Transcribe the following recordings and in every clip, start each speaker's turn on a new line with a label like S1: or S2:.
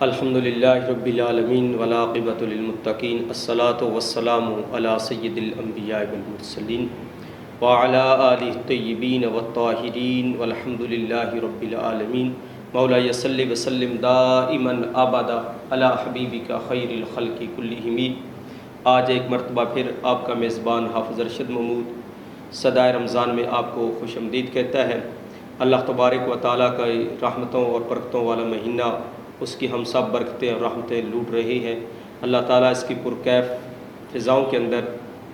S1: الحمد للہ رب العالمین والعاقبۃ للمتقین الصلاۃ والسلام علی سید الانبیاء والمرسلین وعلی آلہ الطیبین والطاہرین والحمد للہ رب العالمین مولا صلی وسلم دائما ابدا علی حبیبک خیر الخلق کلہم۔ آج ایک مرتبہ پھر آپ کا میزبان حافظ ارشد محمود صدائے رمضان میں آپ کو خوش آمدید کہتا ہے۔ اللہ تبارک و تعالیٰ کا رحمتوں اور برکتوں والا مہینہ، اس کی ہم سب برکتیں اور رحمتیں لوٹ رہے ہیں۔ اللہ تعالیٰ اس کی پرکیف فضاؤں کے اندر،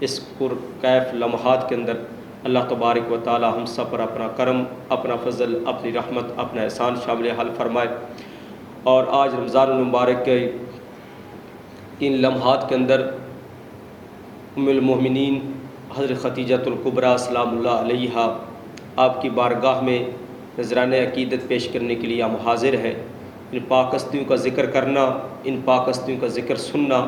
S1: اس پرکیف لمحات کے اندر اللہ تبارک و تعالیٰ ہم سب پر اپنا کرم، اپنا فضل، اپنی رحمت، اپنا احسان شامل حال فرمائے۔ اور آج رمضان المبارک کے ان لمحات کے اندر ام المومنین حضرت خدیجۃ الکبریٰ سلام اللہ علیہا آپ کی بارگاہ میں نذرانہ عقیدت پیش کرنے کے لیے ہم حاضر ہیں۔ ان پاک ہستیوں کا ذکر کرنا، ان پاک ہستیوں کا ذکر سننا،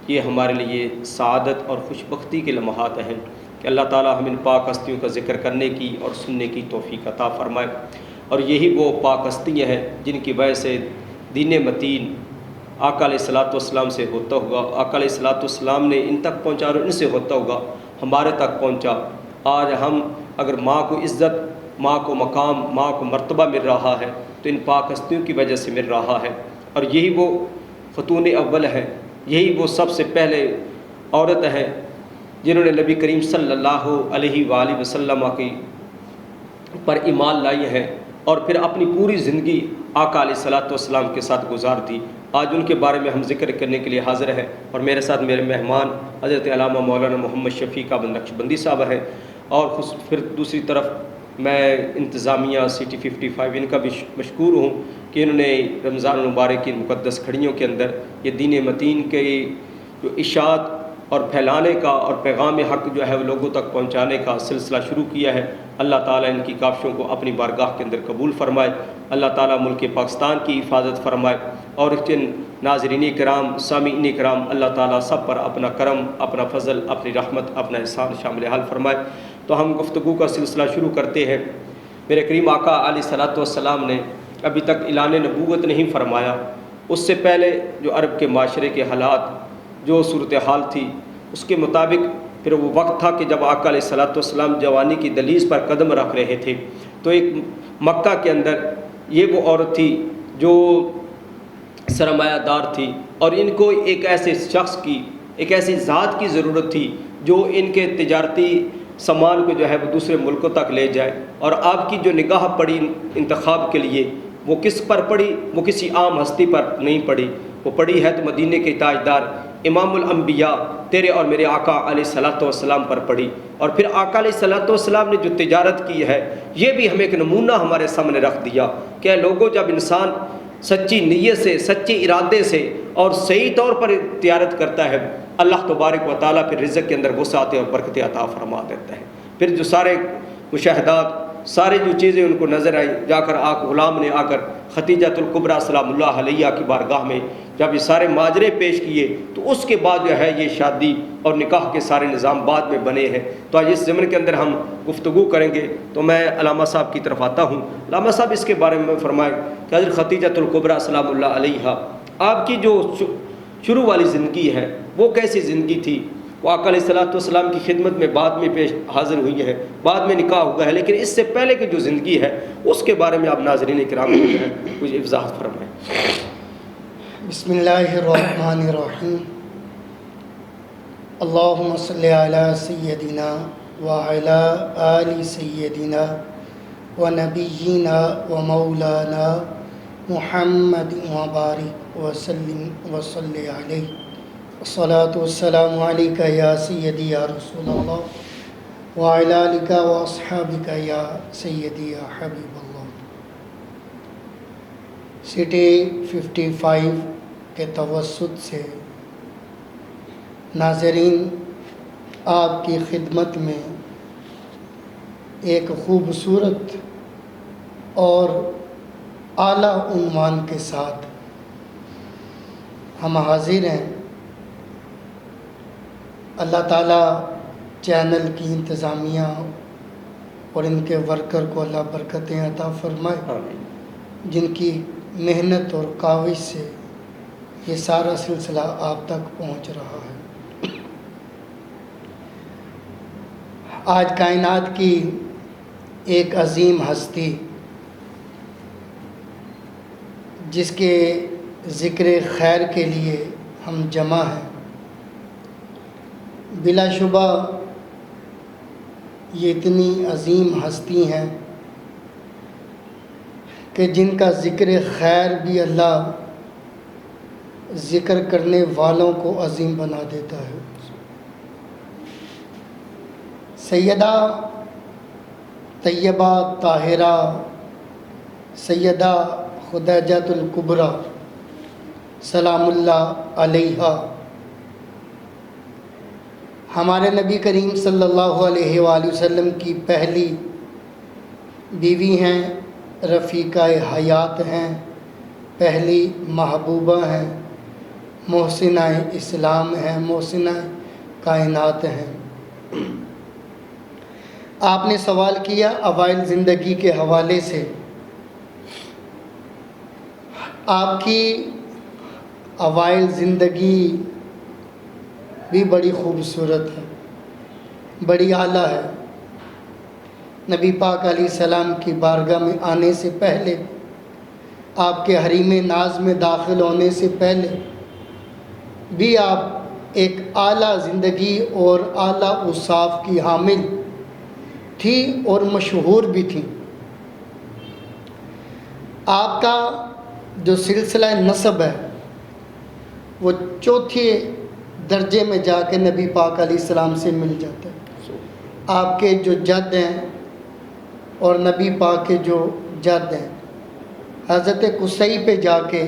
S1: یہ ہمارے لیے سعادت اور خوشبختی کے لمحات ہیں کہ اللہ تعالیٰ ہم ان پاک ہستیوں کا ذکر کرنے کی اور سننے کی توفیق عطا فرمائے۔ اور یہی وہ پاک ہستیاں ہیں جن کی وجہ سے دین متین آقا علیہ الصلوۃ والسلام سے ہوتا ہوا، آقا علیہ الصلوۃ والسلام نے ان تک پہنچا اور ان سے ہوتا ہوا ہمارے تک پہنچا۔ آج ہم اگر ماں کو عزت، ماں کو مقام، ماں کو مرتبہ مل رہا ہے تو ان پاک ہستیوں کی وجہ سے مل رہا ہے۔ اور یہی وہ خاتون اول ہے، یہی وہ سب سے پہلے عورت ہے جنہوں نے نبی کریم صلی اللہ علیہ وآلہ وسلم کی پر ایمان لائی ہے اور پھر اپنی پوری زندگی آقا علیہ الصلوۃ والسلام کے ساتھ گزار دی۔ آج ان کے بارے میں ہم ذکر کرنے کے لیے حاضر ہیں، اور میرے ساتھ میرے مہمان حضرت علامہ مولانا محمد شفیق احمد نقشبندی صاحب ہیں، اور پھر دوسری طرف میں انتظامیہ سٹی 55 ان کا بھی مشکور ہوں کہ انہوں نے رمضان المبارک کی مقدس گھڑیوں کے اندر یہ دین متین کے جو اشاعت اور پھیلانے کا اور پیغام حق جو ہے وہ لوگوں تک پہنچانے کا سلسلہ شروع کیا ہے۔ اللہ تعالیٰ ان کی کاوشوں کو اپنی بارگاہ کے اندر قبول فرمائے۔ اللہ تعالیٰ ملک پاکستان کی حفاظت فرمائے، اور ان ناظرین کرام، سامعین کرام، اللہ تعالیٰ سب پر اپنا کرم، اپنا فضل، اپنی رحمت، اپنا احسان شامل حال فرمائے۔ تو ہم گفتگو کا سلسلہ شروع کرتے ہیں۔ میرے کریم آقا علیہ الصلوۃ والسلام نے ابھی تک اعلان نبوت نہیں فرمایا۔ اس سے پہلے جو عرب کے معاشرے کے حالات، جو صورتحال تھی، اس کے مطابق پھر وہ وقت تھا کہ جب آقا علیہ الصلوۃ والسلام جوانی کی دہلیز پر قدم رکھ رہے تھے، تو ایک مکہ کے اندر یہ وہ عورت تھی جو سرمایہ دار تھی، اور ان کو ایک ایسے شخص کی، ایک ایسی ذات کی ضرورت تھی جو ان کے تجارتی سامان کو جو ہے وہ دوسرے ملکوں تک لے جائے۔ اور آپ کی جو نگاہ پڑی انتخاب کے لیے، وہ کس پر پڑی؟ وہ کسی عام ہستی پر نہیں پڑی، وہ پڑی ہے تو مدینے کے تاجدار امام الانبیاء تیرے اور میرے آقا علیہ الصلوۃ والسلام پر پڑی۔ اور پھر آقا علیہ الصلوۃ والسلام نے جو تجارت کی ہے، یہ بھی ہمیں ایک نمونہ ہمارے سامنے رکھ دیا کہ لوگوں، جب انسان سچی نیت سے، سچے ارادے سے اور صحیح طور پر تجارت کرتا ہے، اللہ تبارک و تعالیٰ پھر رزق کے اندر وسعتیں اور برکتیں عطا فرما دیتا ہے۔ پھر جو سارے مشاہدات، سارے جو چیزیں ان کو نظر آئیں، جا کر غلام نے آ کر خدیجۃ الکبریٰ سلام اللہ علیہ کی بارگاہ میں جب یہ سارے ماجرے پیش کیے، تو اس کے بعد جو ہے یہ شادی اور نکاح کے سارے نظام بعد میں بنے ہیں۔ تو آج اس ضمن کے اندر ہم گفتگو کریں گے، تو میں علامہ صاحب کی طرف آتا ہوں۔ علامہ صاحب اس کے بارے میں فرمائیں کہ حضرت خدیجۃ الکبریٰ سلام اللہ علیہ آپ کی جو شروع والی زندگی ہے وہ کیسی زندگی تھی؟ وہ آقا علیہ الصلوۃ والسلام کی خدمت میں بعد میں پیش حاضر ہوئی ہے، بعد میں نکاح ہوا ہے، لیکن اس سے پہلے کی جو زندگی ہے اس کے بارے میں آپ ناظرین کرام کو جو ہے کچھ وضاحت فرمائیں۔
S2: بسم اللہ الرحمن الرحیم۔ اللہم صلی علی سیدنا وعلی آل سیدنا ونبینا ومولانا محمد وبارک وسلم وصلی علیہ۔ الصلاۃ والسلام علیک یا سیدی یا رسول اللہ وعلی آلک واصحابک یا سیدی یا حبیب اللہ۔ سٹی 55 کے توسط سے ناظرین آپ کی خدمت میں ایک خوبصورت اور اعلیٰ عنوان کے ساتھ ہم حاضر ہیں۔ اللہ تعالیٰ چینل کی انتظامیہ اور ان کے ورکر کو اللہ برکتیں عطا فرمائے، جن کی محنت اور کاوش سے یہ سارا سلسلہ آپ تک پہنچ رہا ہے۔ آج کائنات کی ایک عظیم ہستی جس کے ذکر خیر کے لیے ہم جمع ہیں، بلا شبہ یہ اتنی عظیم ہستی ہیں کہ جن کا ذکر خیر بھی اللہ ذکر کرنے والوں کو عظیم بنا دیتا ہے۔ سیدہ طیبہ طاہرہ سیدہ خدیجۃ الکبریٰ سلام اللہ علیہا ہمارے نبی کریم صلی اللہ علیہ وآلہ وسلم کی پہلی بیوی ہیں، رفیقہ حیات ہیں، پہلی محبوبہ ہیں، محسنہ اسلام ہیں، محسنہ کائنات ہیں۔ آپ نے سوال کیا اوائل زندگی کے حوالے سے۔ آپ کی اوائل زندگی بھی بڑی خوبصورت ہے، بڑی اعلیٰ ہے۔ نبی پاک علیہ السلام کی بارگاہ میں آنے سے پہلے، آپ کے حریم ناز میں داخل ہونے سے پہلے بھی آپ ایک اعلیٰ زندگی اور اعلیٰ اوصاف کی حامل تھی اور مشہور بھی تھی۔ آپ کا جو سلسلہ نسب ہے وہ چوتھے درجے میں جا کے نبی پاک علیہ السلام سے مل جاتا ہے۔ آپ کے جو جد ہیں اور نبی پاک کے جو جد ہیں، حضرت قصی پہ جا کے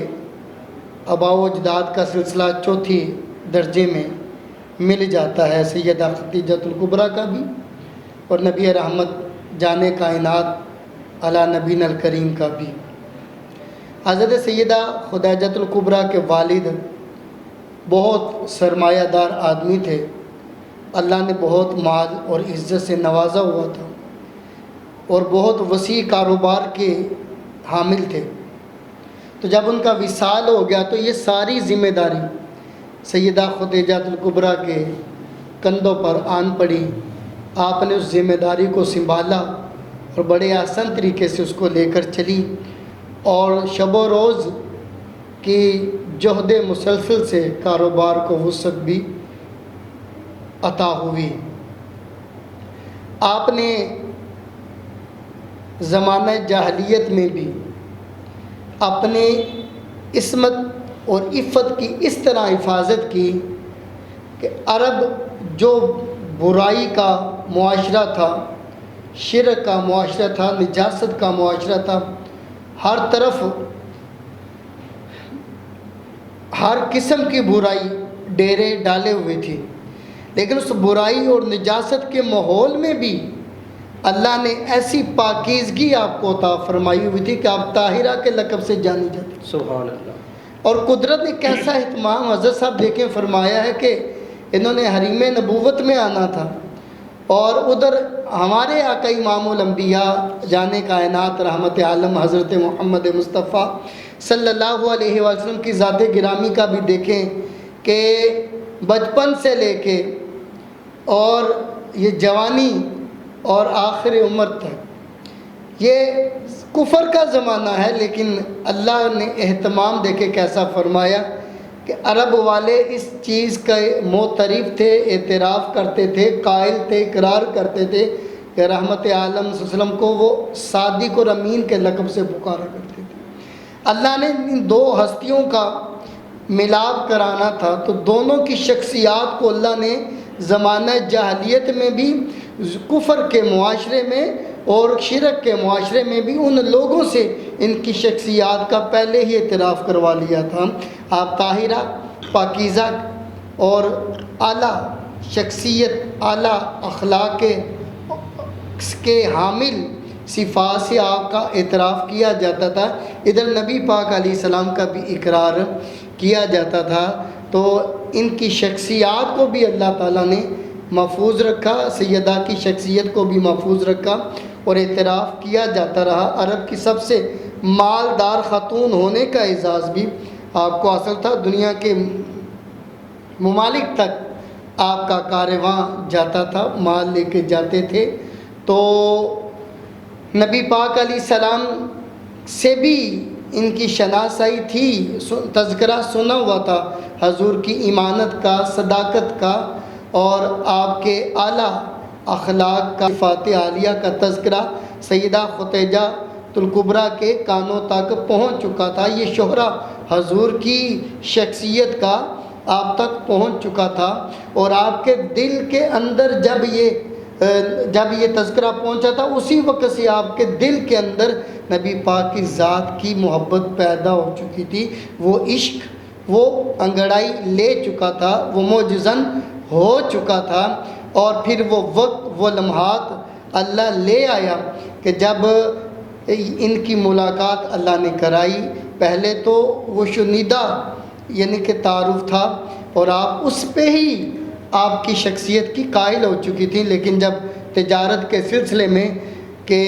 S2: آباء و اجداد کا سلسلہ چوتھی درجے میں مل جاتا ہے، سیدہ خدیجۃ الکبریٰ کا بھی اور نبی رحمت جان کائنات علی نبینا الکریم کا بھی۔ حضرت سیدہ خدیجۃ الکبریٰ کے والد بہت سرمایہ دار آدمی تھے، اللہ نے بہت مال اور عزت سے نوازا ہوا تھا اور بہت وسیع کاروبار کے حامل تھے۔ تو جب ان کا وصال ہو گیا تو یہ ساری ذمہ داری سیدہ خدیجۃ الکبریٰ کے کندھوں پر آن پڑی۔ آپ نے اس ذمہ داری کو سنبھالا اور بڑے آسان طریقے سے اس کو لے کر چلی، اور شب و روز کی جہد مسلسل سے کاروبار کو وسعت بھی عطا ہوئی۔ آپ نے زمانہ جاہلیت میں بھی اپنے عصمت اور عفت کی اس طرح حفاظت کی کہ عرب جو برائی کا معاشرہ تھا، شرک کا معاشرہ تھا، نجاست کا معاشرہ تھا، ہر طرف ہر قسم کی برائی ڈیرے ڈالے ہوئے تھی، لیکن اس برائی اور نجاست کے ماحول میں بھی اللہ نے ایسی پاکیزگی آپ کو عطا فرمائی ہوئی تھی کہ آپ طاہرہ کے لقب سے جانی جاتی۔
S1: سبحان اللہ۔ اور
S2: قدرت نے کیسا اہتمام حضرت صاحب دیکھیں فرمایا ہے کہ انہوں نے حریم نبوت میں آنا تھا اور ادھر ہمارے آقا امام الانبیاء جان کائنات رحمت عالم حضرت محمد مصطفیٰ صلی اللہ علیہ وسلم کی ذات گرامی کا بھی دیکھیں کہ بچپن سے لے کے اور یہ جوانی اور آخر عمر تک یہ کفر کا زمانہ ہے، لیکن اللہ نے اہتمام دیکھے کیسا فرمایا کہ عرب والے اس چیز کا معترف تھے، اعتراف کرتے تھے، قائل تھے، اقرار کرتے تھے کہ رحمت عالم صلی اللہ علیہ وسلم کو وہ صادق اور امین کے لقب سے پکارا کرتے تھے۔ اللہ نے ان دو ہستیوں کا ملاپ کرانا تھا، تو دونوں کی شخصیات کو اللہ نے زمانہ جاہلیت میں بھی، کفر کے معاشرے میں اور شرک کے معاشرے میں بھی ان لوگوں سے ان کی شخصیات کا پہلے ہی اعتراف کروا لیا تھا۔ آپ طاہرہ، پاکیزہ اور اعلیٰ شخصیت، اعلیٰ اخلاق کے حامل صفات سے آپ کا اعتراف کیا جاتا تھا، ادھر نبی پاک علیہ السلام کا بھی اقرار کیا جاتا تھا۔ تو ان کی شخصیات کو بھی اللہ تعالیٰ نے محفوظ رکھا، سیدہ کی شخصیت کو بھی محفوظ رکھا اور اعتراف کیا جاتا رہا۔ عرب کی سب سے مالدار خاتون ہونے کا اعزاز بھی آپ کو حاصل تھا، دنیا کے ممالک تک آپ کا کارواں جاتا تھا، مال لے کے جاتے تھے۔ تو نبی پاک علیہ السلام سے بھی ان کی شناسائی تھی، تذکرہ سنا ہوا تھا حضور کی ایمانت کا، صداقت کا، اور آپ کے اعلیٰ اخلاق کا، صفات عالیہ کا تذکرہ سیدہ خدیجہ الکبریٰ کے کانوں تک پہنچ چکا تھا۔ یہ شہرہ حضور کی شخصیت کا آپ تک پہنچ چکا تھا، اور آپ کے دل کے اندر جب یہ تذکرہ پہنچا تھا، اسی وقت سے آپ کے دل کے اندر نبی پاک کی ذات کی محبت پیدا ہو چکی تھی۔ وہ عشق وہ انگڑائی لے چکا تھا، وہ معجزن ہو چکا تھا۔ اور پھر وہ وقت، وہ لمحات اللہ لے آیا کہ جب ان کی ملاقات اللہ نے کرائی۔ پہلے تو وہ شنیدہ یعنی کہ تعارف تھا، اور آپ اس پہ ہی آپ کی شخصیت کی قائل ہو چکی تھی، لیکن جب تجارت کے سلسلے میں کہ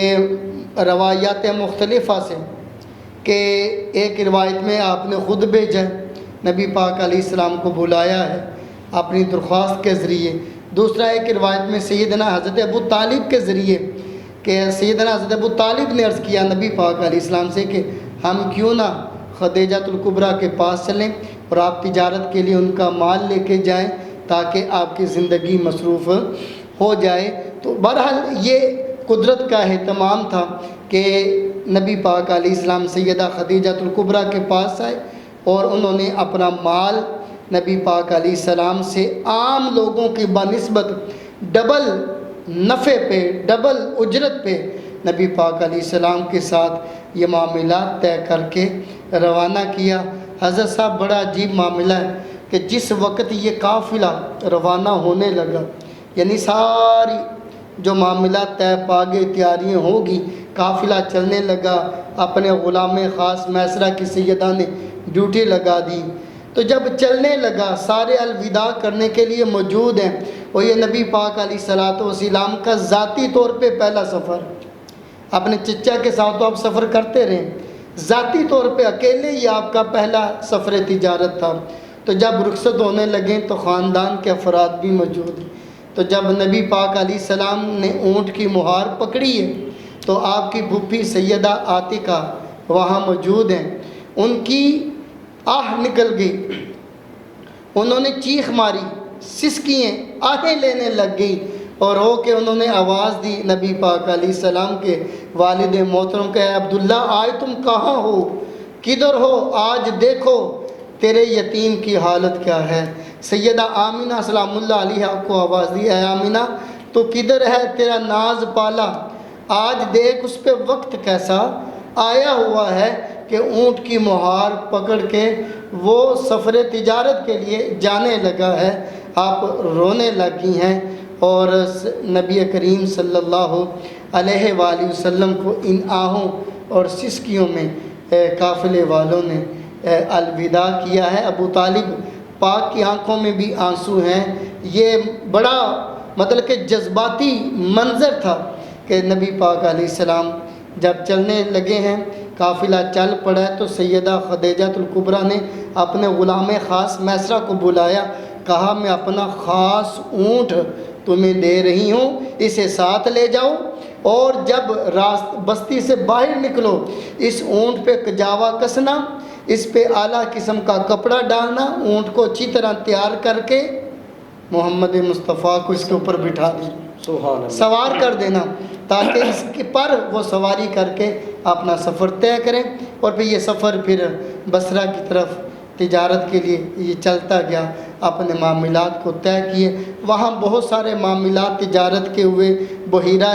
S2: روایات مختلفہ سے، کہ ایک روایت میں آپ نے خود بھیجا، نبی پاک علیہ السلام کو بلایا ہے اپنی درخواست کے ذریعے، دوسرا ایک روایت میں سیدنا حضرت ابو طالب کے ذریعے، کہ سیدنا حضرت ابو طالب نے عرض کیا نبی پاک علیہ السلام سے کہ ہم کیوں نہ خدیجہ الکبریٰ کے پاس چلیں اور آپ تجارت کے لیے ان کا مال لے کے جائیں تاکہ آپ کی زندگی مصروف ہو جائے۔ تو بہرحال یہ قدرت کا اہتمام تھا کہ نبی پاک علیہ السلام سیدہ خدیجہ الکبریٰ کے پاس آئے، اور انہوں نے اپنا مال نبی پاک علیہ السلام سے عام لوگوں کی بنسبت ڈبل نفع پہ، ڈبل اجرت پہ نبی پاک علیہ السلام کے ساتھ یہ معاملات طے کر کے روانہ کیا۔ حضرت صاحب بڑا عجیب معاملہ ہے کہ جس وقت یہ قافلہ روانہ ہونے لگا، یعنی ساری جو معاملات طے پاگے تیاریاں ہوگی، قافلہ چلنے لگا، اپنے غلام خاص میسرہ کی سیدہ نے ڈیوٹی لگا دی، تو جب چلنے لگا سارے الوداع کرنے کے لیے موجود ہیں، اور یہ نبی پاک علیہ السلام کا ذاتی طور پہ پہلا سفر، اپنے چچا کے ساتھ تو آپ سفر کرتے رہے، ذاتی طور پہ اکیلے ہی آپ کا پہلا سفر تجارت تھا۔ تو جب رخصت ہونے لگیں تو خاندان کے افراد بھی موجود ہیں، تو جب نبی پاک علیہ السلام نے اونٹ کی مہار پکڑی ہے تو آپ کی پھوپھی سیدہ عاتقہ وہاں موجود ہیں، ان کی آہ نکل گئی، انہوں نے چیخ ماری، سسکییں آہیں لینے لگ گئی، اور ہو کہ انہوں نے آواز دی نبی پاک علیہ السلام کے والد محترم کہ عبداللہ آج تم کہاں ہو، کدھر ہو، آج دیکھو تیرے یتیم کی حالت کیا ہے۔ سیدہ آمینہ سلام اللہ علیہ کو آواز دی، اے آمینہ تو کدھر ہے تیرا ناز پالا، آج دیکھ اس پہ وقت کیسا آیا ہوا ہے کہ اونٹ کی مہار پکڑ کے وہ سفر تجارت کے لیے جانے لگا ہے۔ آپ رونے لگی ہیں، اور نبی کریم صلی اللہ علیہ وآلہ وسلم کو ان آہوں اور سسکیوں میں قافلے والوں نے الوداع کیا ہے۔ ابو طالب پاک کی آنکھوں میں بھی آنسو ہیں۔ یہ بڑا مطلب کہ جذباتی منظر تھا کہ نبی پاک علیہ السلام جب چلنے لگے ہیں، قافلہ چل پڑا ہے، تو سیدہ خدیجہ الکبریٰ نے اپنے غلام خاص میسرہ کو بلایا، کہا میں اپنا خاص اونٹ تمہیں دے رہی ہوں، اسے ساتھ لے جاؤ، اور جب بستی سے باہر نکلو اس اونٹ پہ کجاوا کسنا، اس پہ اعلیٰ قسم کا کپڑا ڈالنا، اونٹ کو اچھی طرح تیار کر کے محمد مصطفیٰ کو اس کے اوپر بٹھا دینا، سوار کر دینا، تاکہ اس کے پر وہ سواری کر کے اپنا سفر طے کریں۔ اور پھر یہ سفر پھر بصرہ کی طرف تجارت کے لیے یہ چلتا گیا، اپنے معاملات کو طے کیے۔ وہاں بہت سارے معاملات تجارت کے ہوئے، بحیرہ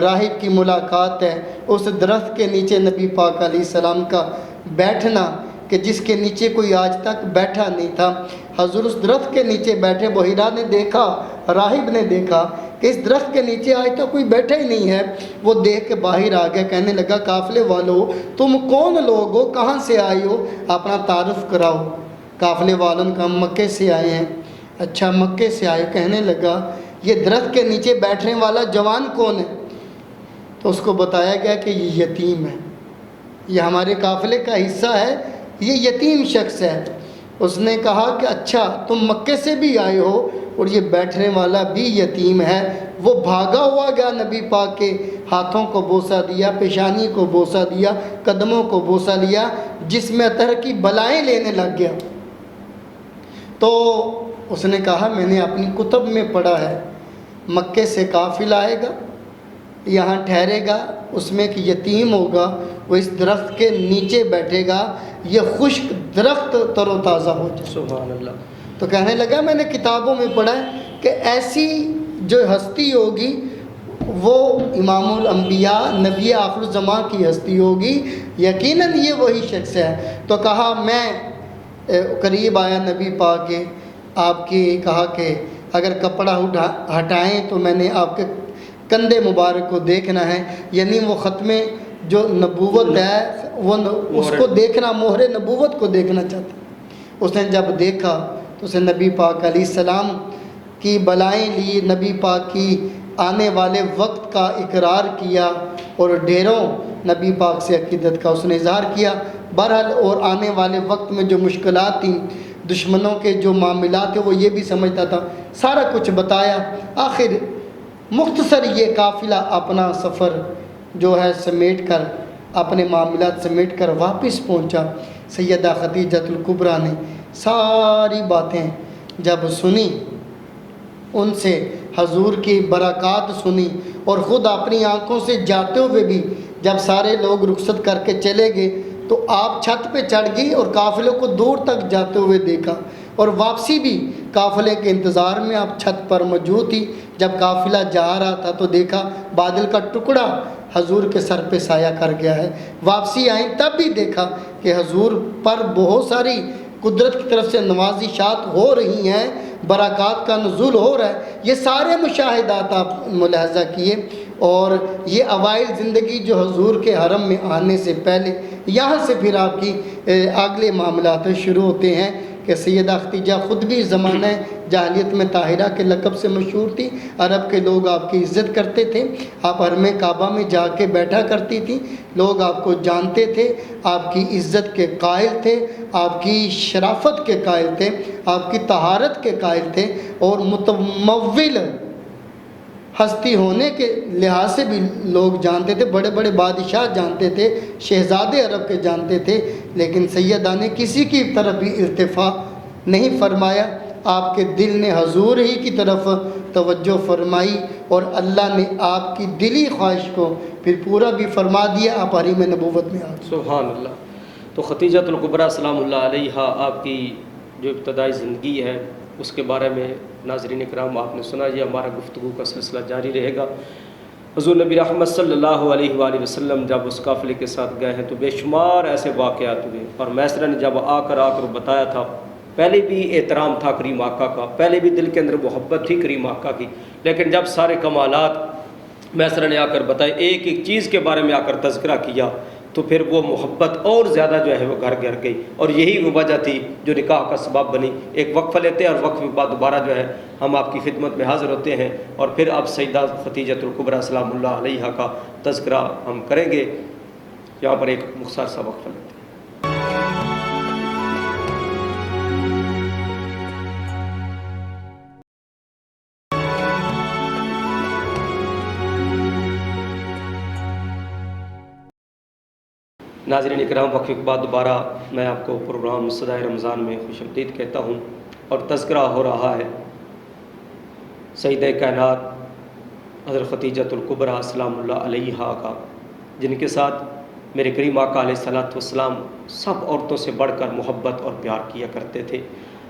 S2: راہب کی ملاقات ہے، اس درخت کے نیچے نبی پاک علیہ السلام کا بیٹھنا کہ جس کے نیچے کوئی آج تک بیٹھا نہیں تھا، حضور اس درخت کے نیچے بیٹھے، بحیرہ نے دیکھا، راہب نے دیکھا کہ اس درخت کے نیچے آج تک کوئی بیٹھا ہی نہیں ہے، وہ دیکھ کے باہر آ گیا، کہنے لگا قافلے والو تم کون لوگ ہو، کہاں سے آئے ہو، اپنا تعارف کراؤ۔ قافلے والوں نے کہا مکے سے آئے ہیں۔ اچھا مکے سے آئے، کہنے لگا یہ درخت کے نیچے بیٹھنے والا جوان کون ہے؟ تو اس کو بتایا گیا کہ یہ یتیم ہے، یہ ہمارے قافلے کا حصہ ہے، یہ یتیم شخص ہے۔ اس نے کہا کہ اچھا تم مکے سے بھی آئے ہو اور یہ بیٹھنے والا بھی یتیم ہے۔ وہ بھاگا ہوا گیا، نبی پاک کے ہاتھوں کو بوسہ دیا، پیشانی کو بوسہ دیا، قدموں کو بوسہ لیا، جس میں طرح کی بلائیں لینے لگ گیا۔ تو اس نے کہا میں نے اپنی کتب میں پڑھا ہے مکے سے قافلہ آئے گا، یہاں ٹھہرے گا، اس میں ایک یتیم ہوگا، وہ اس درخت کے نیچے بیٹھے گا، یہ خشک درخت تر و تازہ ہو جائے۔
S1: سبحان اللہ۔
S2: تو کہنے لگا میں نے کتابوں میں پڑھا ہے کہ ایسی جو ہستی ہوگی وہ امام الانبیاء نبی آخر الزماں کی ہستی ہوگی، یقیناً یہ وہی شخص ہے۔ تو کہا میں قریب آیا نبی پاک کے، آپ کی کہا کہ اگر کپڑا ہٹائیں تو میں نے آپ کے کندھے مبارک کو دیکھنا ہے، یعنی وہ ختم جو نبوت ہے وہ اس کو دیکھنا، مہر نبوت کو دیکھنا چاہتا۔ اس نے جب دیکھا تو اسے نبی پاک علیہ السلام کی بلائیں لی، نبی پاک کی آنے والے وقت کا اقرار کیا اور ڈھیروں نبی پاک سے عقیدت کا اس نے اظہار کیا۔ بہرحال اور آنے والے وقت میں جو مشکلات تھیں، دشمنوں کے جو معاملات تھے، وہ یہ بھی سمجھتا تھا، سارا کچھ بتایا۔ آخر مختصر یہ قافلہ اپنا سفر جو ہے سمیٹ کر، اپنے معاملات سمیٹ کر واپس پہنچا۔ سیدہ خدیجہ الکبریٰ نے ساری باتیں جب سنی، ان سے حضور کی برکات سنی، اور خود اپنی آنکھوں سے جاتے ہوئے بھی جب سارے لوگ رخصت کر کے چلے گئے تو آپ چھت پہ چڑھ گئی اور قافلے کو دور تک جاتے ہوئے دیکھا، اور واپسی بھی قافلے کے انتظار میں آپ چھت پر موجود تھی۔ جب قافلہ جا رہا تھا تو دیکھا بادل کا ٹکڑا حضور کے سر پہ سایہ کر گیا ہے۔ واپسی آئیں تب بھی دیکھا کہ حضور پر بہت ساری قدرت کی طرف سے نوازشات ہو رہی ہیں، برکات کا نزول ہو رہا ہے۔ یہ سارے مشاہدات آپ ملاحظہ کیے، اور یہ اوائل زندگی جو حضور کے حرم میں آنے سے پہلے، یہاں سے پھر آپ کی اگلے معاملات شروع ہوتے ہیں کہ سیدہ خدیجہ خود بھی زمانہ جاہلیت میں طاہرہ کے لقب سے مشہور تھی، عرب کے لوگ آپ کی عزت کرتے تھے، آپ حرم کعبہ میں جا کے بیٹھا کرتی تھی، لوگ آپ کو جانتے تھے، آپ کی عزت کے قائل تھے، آپ کی شرافت کے قائل تھے، آپ کی طہارت کے قائل تھے، اور متمول ہستی ہونے کے لحاظ سے بھی لوگ جانتے تھے، بڑے بڑے بادشاہ جانتے تھے، شہزادے عرب کے جانتے تھے، لیکن سیدہ نے کسی کی طرف بھی ارتفاع نہیں فرمایا۔ آپ کے دل نے حضور ہی کی طرف توجہ فرمائی، اور اللہ نے آپ کی دلی خواہش کو پھر پورا بھی فرما دیا، آپ حریم نبوت میں آ گئے۔
S1: سبحان اللہ۔ تو خدیجہ الکبریٰ سلام اللہ علیہا آپ کی جو ابتدائی زندگی ہے اس کے بارے میں ناظرین اکرام آپ نے سنا، یہ ہمارا گفتگو کا سلسلہ جاری رہے گا۔ حضور نبی رحمت صلی اللہ علیہ وآلہ وسلم جب اس قافلے کے ساتھ گئے ہیں تو بے شمار ایسے واقعات ہوئے، اور میسرہ نے جب آ کر بتایا تھا، پہلے بھی احترام تھا کریم آقا کا، پہلے بھی دل کے اندر محبت تھی کریم آقا کی، لیکن جب سارے کمالات میسرہ نے آ کر بتائے، ایک ایک چیز کے بارے میں آ کر تذکرہ کیا، تو پھر وہ محبت اور زیادہ جو ہے وہ گھر گھر گئی، اور یہی وہ وجہ تھی جو نکاح کا سبب بنی۔ ایک وقفہ لیتے ہیں اور وقفے کے بعد دوبارہ جو ہے ہم آپ کی خدمت میں حاضر ہوتے ہیں، اور پھر آپ سیدہ خدیجہ الکبریٰ سلام اللہ علیہا کا تذکرہ ہم کریں گے۔ یہاں پر ایک مختصر سا وقفہ لیتے ہیں۔ ناظرین اکرام، وقفے کے بعد دوبارہ میں آپ کو پروگرام صدائے رمضان میں خوش آمدید کہتا ہوں، اور تذکرہ ہو رہا ہے سیدہ کائنات حضرت خدیجہ الکبریٰ سلام اللہ علیہا کا، جن کے ساتھ میرے کریم آقا علیہ الصلوۃ والسلام سب عورتوں سے بڑھ کر محبت اور پیار کیا کرتے تھے۔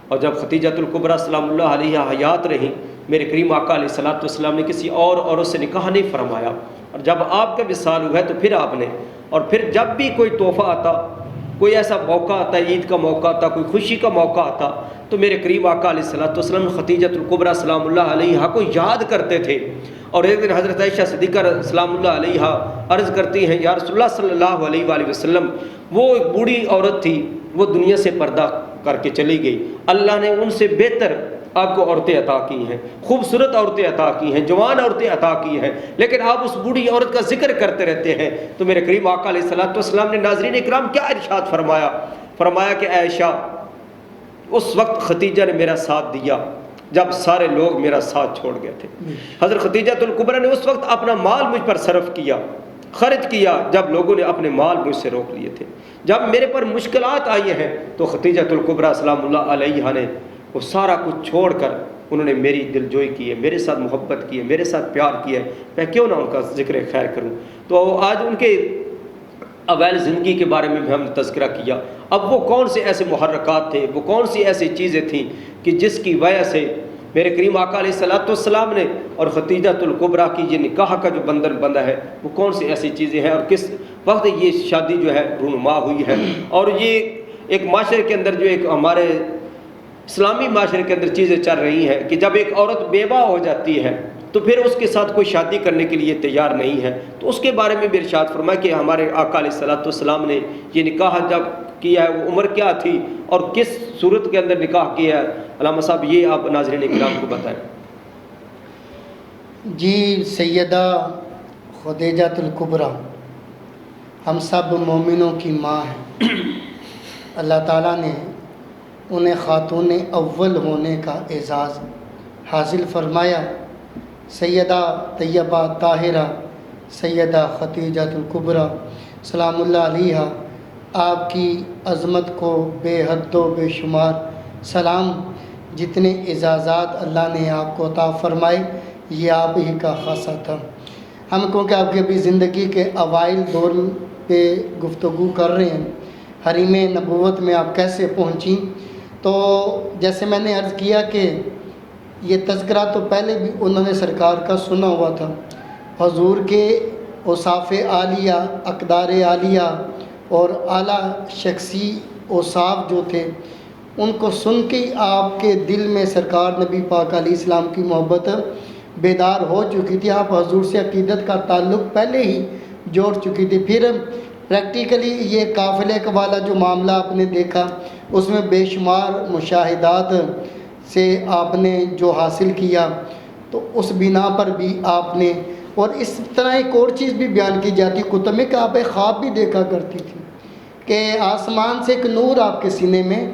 S1: اور جب خدیجہ الکبریٰ سلام اللہ علیہا حیات رہیں، میرے کریم آقا علیہ الصلوۃ والسلام نے کسی اور عورت سے نکاح نہیں فرمایا، اور جب آپ کا وصال ہوا ہے تو پھر آپ نے، اور پھر جب بھی کوئی تحفہ آتا، کوئی ایسا موقع آتا، عید کا موقع آتا، کوئی خوشی کا موقع آتا، تو میرے کریم آقا علیہ الصلوۃ والسلام خدیجہ الکبریٰ سلام اللہ علیہا کو یاد کرتے تھے۔ اور ایک دن حضرت عائشہ صدیقہ سلام اللہ علیہا عرض کرتی ہیں، یا رسول اللہ صلی اللہ علیہ وآلہ وسلم، وہ ایک بوڑھی عورت تھی، وہ دنیا سے پردہ کر کے چلی گئی، اللہ نے ان سے بہتر آپ کو عورتیں عطا کی ہیں، خوبصورت عورتیں عطا کی ہیں، جوان عورتیں عطا کی ہیں، لیکن آپ اس بوڑھی عورت کا ذکر کرتے رہتے ہیں۔ تو میرے کریم آقا علیہ الصلوۃ والسلام نے ناظرین اکرام کیا ارشاد فرمایا، فرمایا کہ عائشہ اس وقت ختیجہ نے میرا ساتھ دیا جب سارے لوگ میرا ساتھ چھوڑ گئے تھے. حضرت خدیجہ الکبریٰ نے اس وقت اپنا مال مجھ پر صرف کیا، خرچ کیا جب لوگوں نے اپنے مال مجھ سے روک لیے تھے. جب میرے پر مشکلات آئی ہیں تو خدیجہ الکبریٰ سلام اللہ علیہا نے وہ سارا کچھ چھوڑ کر انہوں نے میری دلجوئی کی ہے، میرے ساتھ محبت کی ہے، میرے ساتھ پیار کیا ہے. میں کیوں نہ ان کا ذکر خیر کروں. تو آج ان کے اوائل زندگی کے بارے میں بھی ہم نے تذکرہ کیا. اب وہ کون سے ایسے محرکات تھے، وہ کون سی ایسی چیزیں تھیں کہ جس کی وجہ سے میرے کریم آقا علیہ الصلوۃ والسلام نے اور خدیجہ الکبریٰ کی یہ نکاح کا جو بندھن بندھا ہے وہ کون سی ایسی چیزیں ہیں اور کس وقت یہ شادی جو ہے رونما ہوئی ہے. اور یہ ایک معاشرے کے اندر جو ایک ہمارے اسلامی معاشرے کے اندر چیزیں چل رہی ہیں کہ جب ایک عورت بیوہ ہو جاتی ہے تو پھر اس کے ساتھ کوئی شادی کرنے کے لیے تیار نہیں ہے. تو اس کے بارے میں بھی ارشاد فرمایا کہ ہمارے آقا علیہ الصلوۃ والسلام نے یہ نکاح جب کیا ہے وہ عمر کیا تھی اور کس صورت کے اندر نکاح کیا ہے. علامہ صاحب یہ آپ ناظرین کرام کو بتائیں.
S2: جی سیدہ خدیجہ الکبریٰ ہم سب مومنوں کی ماں ہیں. اللہ تعالیٰ نے انہیں خاتون اول ہونے کا اعزاز حاصل فرمایا. سیدہ طیبہ طاہرہ سیدہ خدیجہ الکبریٰ سلام اللہ علیہا، آپ کی عظمت کو بے حد و بے شمار سلام. جتنے اعزازات اللہ نے آپ کو عطا فرمائے یہ آپ ہی کا خاصہ تھا. ہم کیونکہ آپ کی ابھی زندگی کے اوائل دور پہ گفتگو کر رہے ہیں، حریم نبوت میں آپ کیسے پہنچیں. تو جیسے میں نے عرض کیا کہ یہ تذکرہ تو پہلے بھی انہوں نے سرکار کا سنا ہوا تھا. حضور کے اوصاف عالیہ، اقدار عالیہ اور اعلیٰ شخصی اوصاف جو تھے ان کو سن کے آپ کے دل میں سرکار نبی پاک علیہ السلام کی محبت بیدار ہو چکی تھی. آپ حضور سے عقیدت کا تعلق پہلے ہی جوڑ چکی تھی. پھر پریکٹیکلی یہ قافلے کا والا جو معاملہ آپ نے دیکھا اس میں بے شمار مشاہدات سے آپ نے جو حاصل کیا تو اس بنا پر بھی آپ نے، اور اس طرح ایک اور چیز بھی بیان کی جاتی کتب میں کہ آپ ایک خواب بھی دیکھا کرتی تھی کہ آسمان سے ایک نور آپ کے سینے میں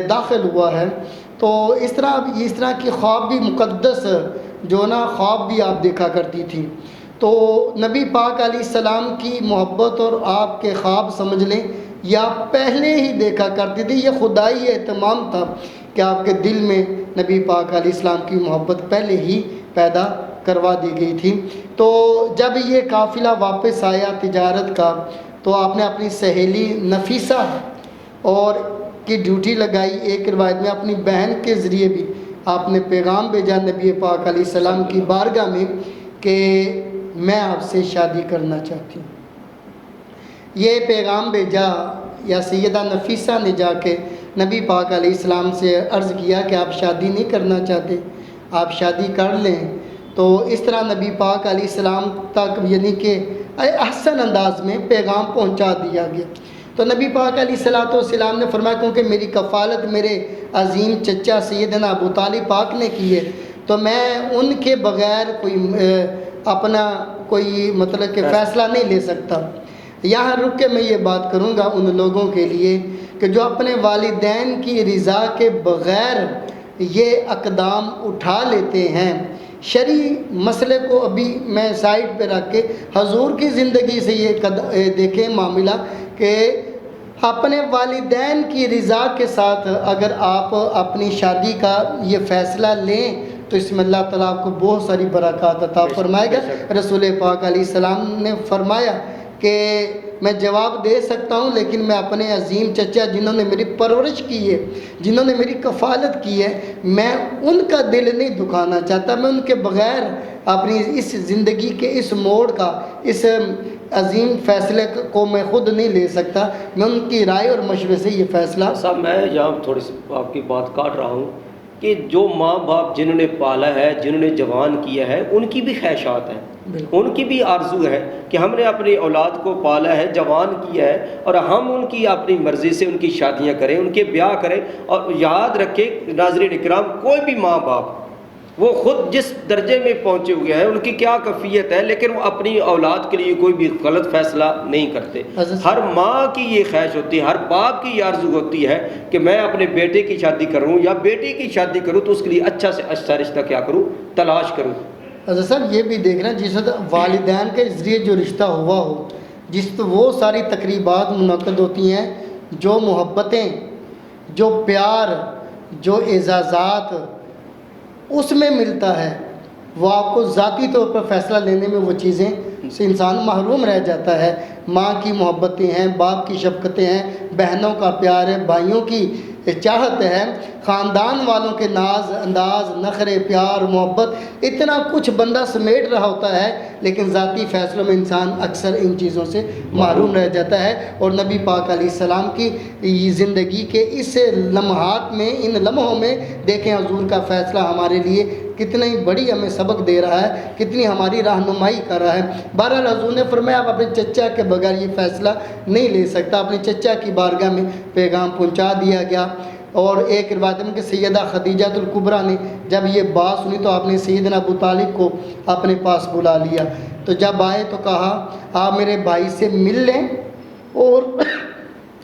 S2: داخل ہوا ہے. تو اس طرح کی خواب بھی مقدس جو نا خواب بھی آپ دیکھا کرتی تھی. تو نبی پاک علیہ السلام کی محبت اور آپ کے خواب سمجھ لیں یہ آپ پہلے ہی دیکھا کرتی تھی. یہ خدائی اہتمام تھا کہ آپ کے دل میں نبی پاک علیہ السلام کی محبت پہلے ہی پیدا کروا دی گئی تھی. تو جب یہ قافلہ واپس آیا تجارت کا تو آپ نے اپنی سہیلی نفیسہ اور کی ڈیوٹی لگائی. ایک روایت میں اپنی بہن کے ذریعے بھی آپ نے پیغام بھیجا نبی پاک علیہ السلام کی بارگاہ میں کہ میں آپ سے شادی کرنا چاہتی ہوں. یہ پیغام بھیجا یا سیدہ نفیسہ نے جا کے نبی پاک علیہ السلام سے عرض کیا کہ آپ شادی نہیں کرنا چاہتے، آپ شادی کر لیں. تو اس طرح نبی پاک علیہ السلام تک یعنی کہ احسن انداز میں پیغام پہنچا دیا گیا. تو نبی پاک علیہ السلام نے فرمایا کیونکہ میری کفالت میرے عظیم چچا سیدنا ابو طالب پاک نے کی ہے تو میں ان کے بغیر اپنا کوئی مطلب کہ فیصلہ نہیں لے سکتا. یہاں رک کے میں یہ بات کروں گا ان لوگوں کے لیے کہ جو اپنے والدین کی رضا کے بغیر یہ اقدام اٹھا لیتے ہیں. شرعی مسئلے کو ابھی میں سائڈ پہ رکھ کے حضور کی زندگی سے یہ دیکھیں معاملہ کہ اپنے والدین کی رضا کے ساتھ اگر آپ اپنی شادی کا یہ فیصلہ لیں تو اس میں اللہ تعالیٰ آپ کو بہت ساری برکات عطا فرمائے گا. رسول پاک علیہ السلام نے فرمایا کہ میں جواب دے سکتا ہوں لیکن میں اپنے عظیم چچا جنہوں نے میری پرورش کی ہے، جنہوں نے میری کفالت کی ہے، میں ان کا دل نہیں دکھانا چاہتا. میں ان کے بغیر اپنی اس زندگی کے اس موڑ کا، اس عظیم فیصلے کو میں خود نہیں لے سکتا. میں ان کی رائے اور مشورے سے یہ فیصلہ.
S1: صاحب میں یہاں تھوڑی سی آپ کی بات کاٹ رہا ہوں کہ جو ماں باپ جنہوں نے پالا ہے، جنہوں نے جوان کیا ہے، ان کی بھی خواہشات ہیں، ان کی بھی آرزو ہے کہ ہم نے اپنی اولاد کو پالا ہے، جوان کیا ہے اور ہم ان کی اپنی مرضی سے ان کی شادیاں کریں، ان کے بیاہ کریں. اور یاد رکھیں ناظرین اکرام، کوئی بھی ماں باپ وہ خود جس درجے میں پہنچے ہوئے ہیں، ان کی کیا کیفیت ہے، لیکن وہ اپنی اولاد کے لیے کوئی بھی غلط فیصلہ نہیں کرتے۔ ہر ماں کی یہ خواہش ہوتی ہے، ہر باپ کی یہ آرزو ہوتی ہے کہ میں اپنے بیٹے کی شادی کروں یا بیٹی کی شادی کروں تو اس کے لیے اچھا سے اچھا رشتہ کیا کروں، تلاش کروں۔
S2: حضرت صاحب یہ بھی دیکھنا جس وقت والدین کے ذریعے جو رشتہ ہوا ہو، جس وہ ساری تقریبات منعقد ہوتی ہیں، جو محبتیں، جو پیار، جو اعزازات اس میں ملتا ہے، وہ آپ کو ذاتی طور پر فیصلہ لینے میں وہ چیزیں سے انسان محروم رہ جاتا ہے۔ ماں کی محبتیں ہیں، باپ کی شفقتیں ہیں، بہنوں کا پیار ہے، بھائیوں کی چاہت ہے، خاندان والوں کے ناز انداز، نخرے، پیار، محبت، اتنا کچھ بندہ سمیٹ رہا ہوتا ہے، لیکن ذاتی فیصلوں میں انسان اکثر ان چیزوں سے محروم رہ جاتا ہے۔ اور نبی پاک علیہ السلام کی زندگی کے اس لمحات میں، ان لمحوں میں دیکھیں حضور کا فیصلہ ہمارے لیے کتنی بڑی ہمیں سبق دے رہا ہے، کتنی ہماری رہنمائی کر رہا ہے۔ بہرحال حضور نے فرمایا آپ اپنے چچا کے بغیر یہ فیصلہ نہیں لے سکتا۔ اپنے چچا کی بارگاہ میں پیغام پہنچا دیا گیا۔ اور ایک روایت میں کہ سیدہ خدیجہ الکبریٰ نے جب یہ بات سنی تو آپ نے سیدنا ابو طالب کو اپنے پاس بلا لیا۔ تو جب آئے تو کہا آپ میرے بھائی سے مل لیں اور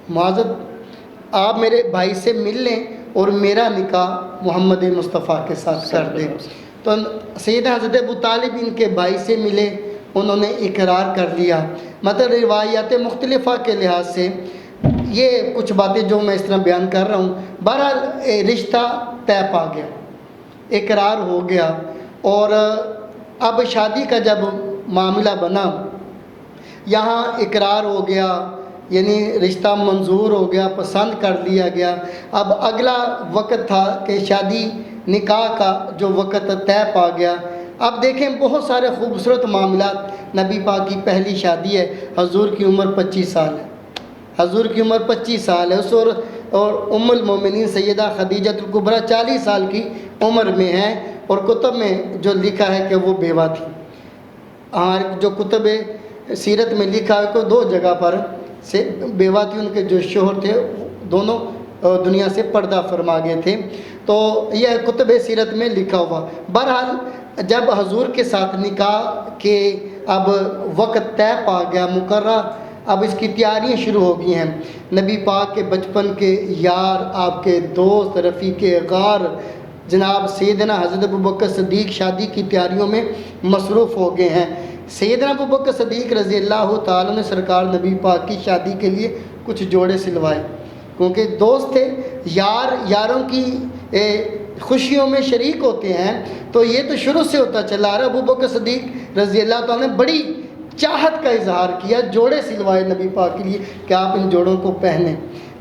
S2: معذرت آپ میرے بھائی سے مل لیں اور میرا نکاح محمد مصطفیٰ کے ساتھ کر دیں۔ تو سیدنا حضرت ابو طالب ان کے بھائی سے ملے، انہوں نے اقرار کر لیا۔ مطلب روایات مختلفہ کے لحاظ سے یہ کچھ باتیں جو میں اس طرح بیان کر رہا ہوں، بہرحال رشتہ طے پا گیا، اقرار ہو گیا، اور اب شادی کا جب معاملہ بنا، یہاں اقرار ہو گیا، یعنی رشتہ منظور ہو گیا، پسند کر لیا گیا۔ اب اگلا وقت تھا کہ شادی نکاح کا جو وقت طے پا گیا۔ اب دیکھیں بہت سارے خوبصورت معاملات۔ نبی پاک کی پہلی شادی ہے، حضور کی عمر 25 سال ہے، حضور کی عمر 25 سال ہے اس اور ام المومنین سیدہ خدیجہ الکبریٰ 40 سال کی عمر میں ہیں، اور کتب میں جو لکھا ہے کہ وہ بیوہ تھی۔ جو کتب سیرت میں لکھا ہے کہ 2 جگہ پر سے بیوہ تھی، ان کے جو شوہر تھے دونوں دنیا سے پردہ فرما گئے تھے، تو یہ کتب سیرت میں لکھا ہوا۔ بہرحال جب حضور کے ساتھ نکاح کے اب وقت طے پا گیا، مقررہ، اب اس کی تیاریاں شروع ہو گئی ہیں۔ نبی پاک کے بچپن کے یار، آپ کے دوست، رفیق غار جناب سیدنا حضرت ابوبکر صدیق شادی کی تیاریوں میں مصروف ہو گئے ہیں۔ سیدنا ابوبکر صدیق رضی اللہ تعالیٰ نے سرکار نبی پاک کی شادی کے لیے کچھ جوڑے سلوائے، کیونکہ دوست تھے، یاروں کی خوشیوں میں شریک ہوتے ہیں، تو یہ تو شروع سے ہوتا چلا رہا۔ ابوبکر صدیق رضی اللہ تعالیٰ نے بڑی چاہت کا اظہار کیا، جوڑے سلوائے نبی پاک کے لیے کہ آپ ان جوڑوں کو پہنیں۔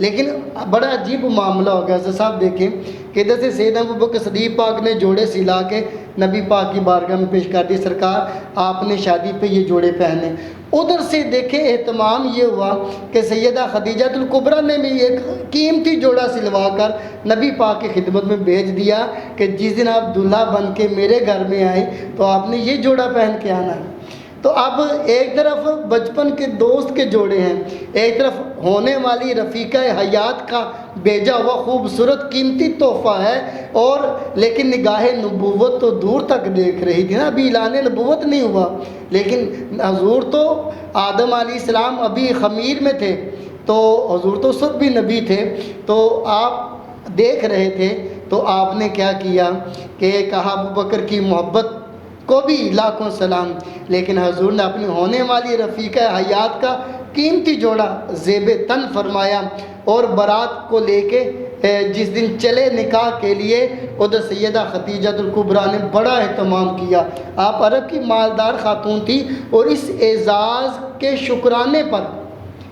S2: لیکن بڑا عجیب معاملہ ہو گیا۔ حضرت صاحب دیکھیں کہ ادھر سے سیدنا ابوبکر صدیق پاک نے جوڑے سلا کے نبی پاک کی بارگاہ میں پیش کر دی، سرکار آپ نے شادی پہ یہ جوڑے پہنے۔ ادھر سے دیکھیں اہتمام یہ ہوا کہ سیدہ خدیجہ الکبریٰ نے بھی ایک قیمتی جوڑا سلوا کر نبی پاک کی خدمت میں بھیج دیا کہ جس دن آپ دلہا بن کے میرے گھر میں آئیں تو آپ نے یہ جوڑا پہن کے آنا ہے۔ تو اب ایک طرف بچپن کے دوست کے جوڑے ہیں، ایک طرف ہونے والی رفیقہ حیات کا بھیجا ہوا خوبصورت قیمتی تحفہ ہے، اور لیکن نگاہ نبوت تو دور تک دیکھ رہی تھی نا، ابھی اعلان نبوت نہیں ہوا، لیکن حضور تو آدم علیہ السلام ابھی خمیر میں تھے، تو حضور تو اس وقت بھی نبی تھے، تو آپ دیکھ رہے تھے۔ تو آپ نے کیا کیا کہ کہا ابوبکر کی محبت کو بھی لاکھوں سلام، لیکن حضور نے اپنی ہونے والی رفیقہ حیات کا قیمتی جوڑا زیب تن فرمایا، اور بارات کو لے کے جس دن چلے نکاح کے لیے، ادھر سیدہ خدیجہ الکبریٰ نے بڑا اہتمام کیا۔ آپ عرب کی مالدار خاتون تھی، اور اس اعزاز کے شکرانے پر،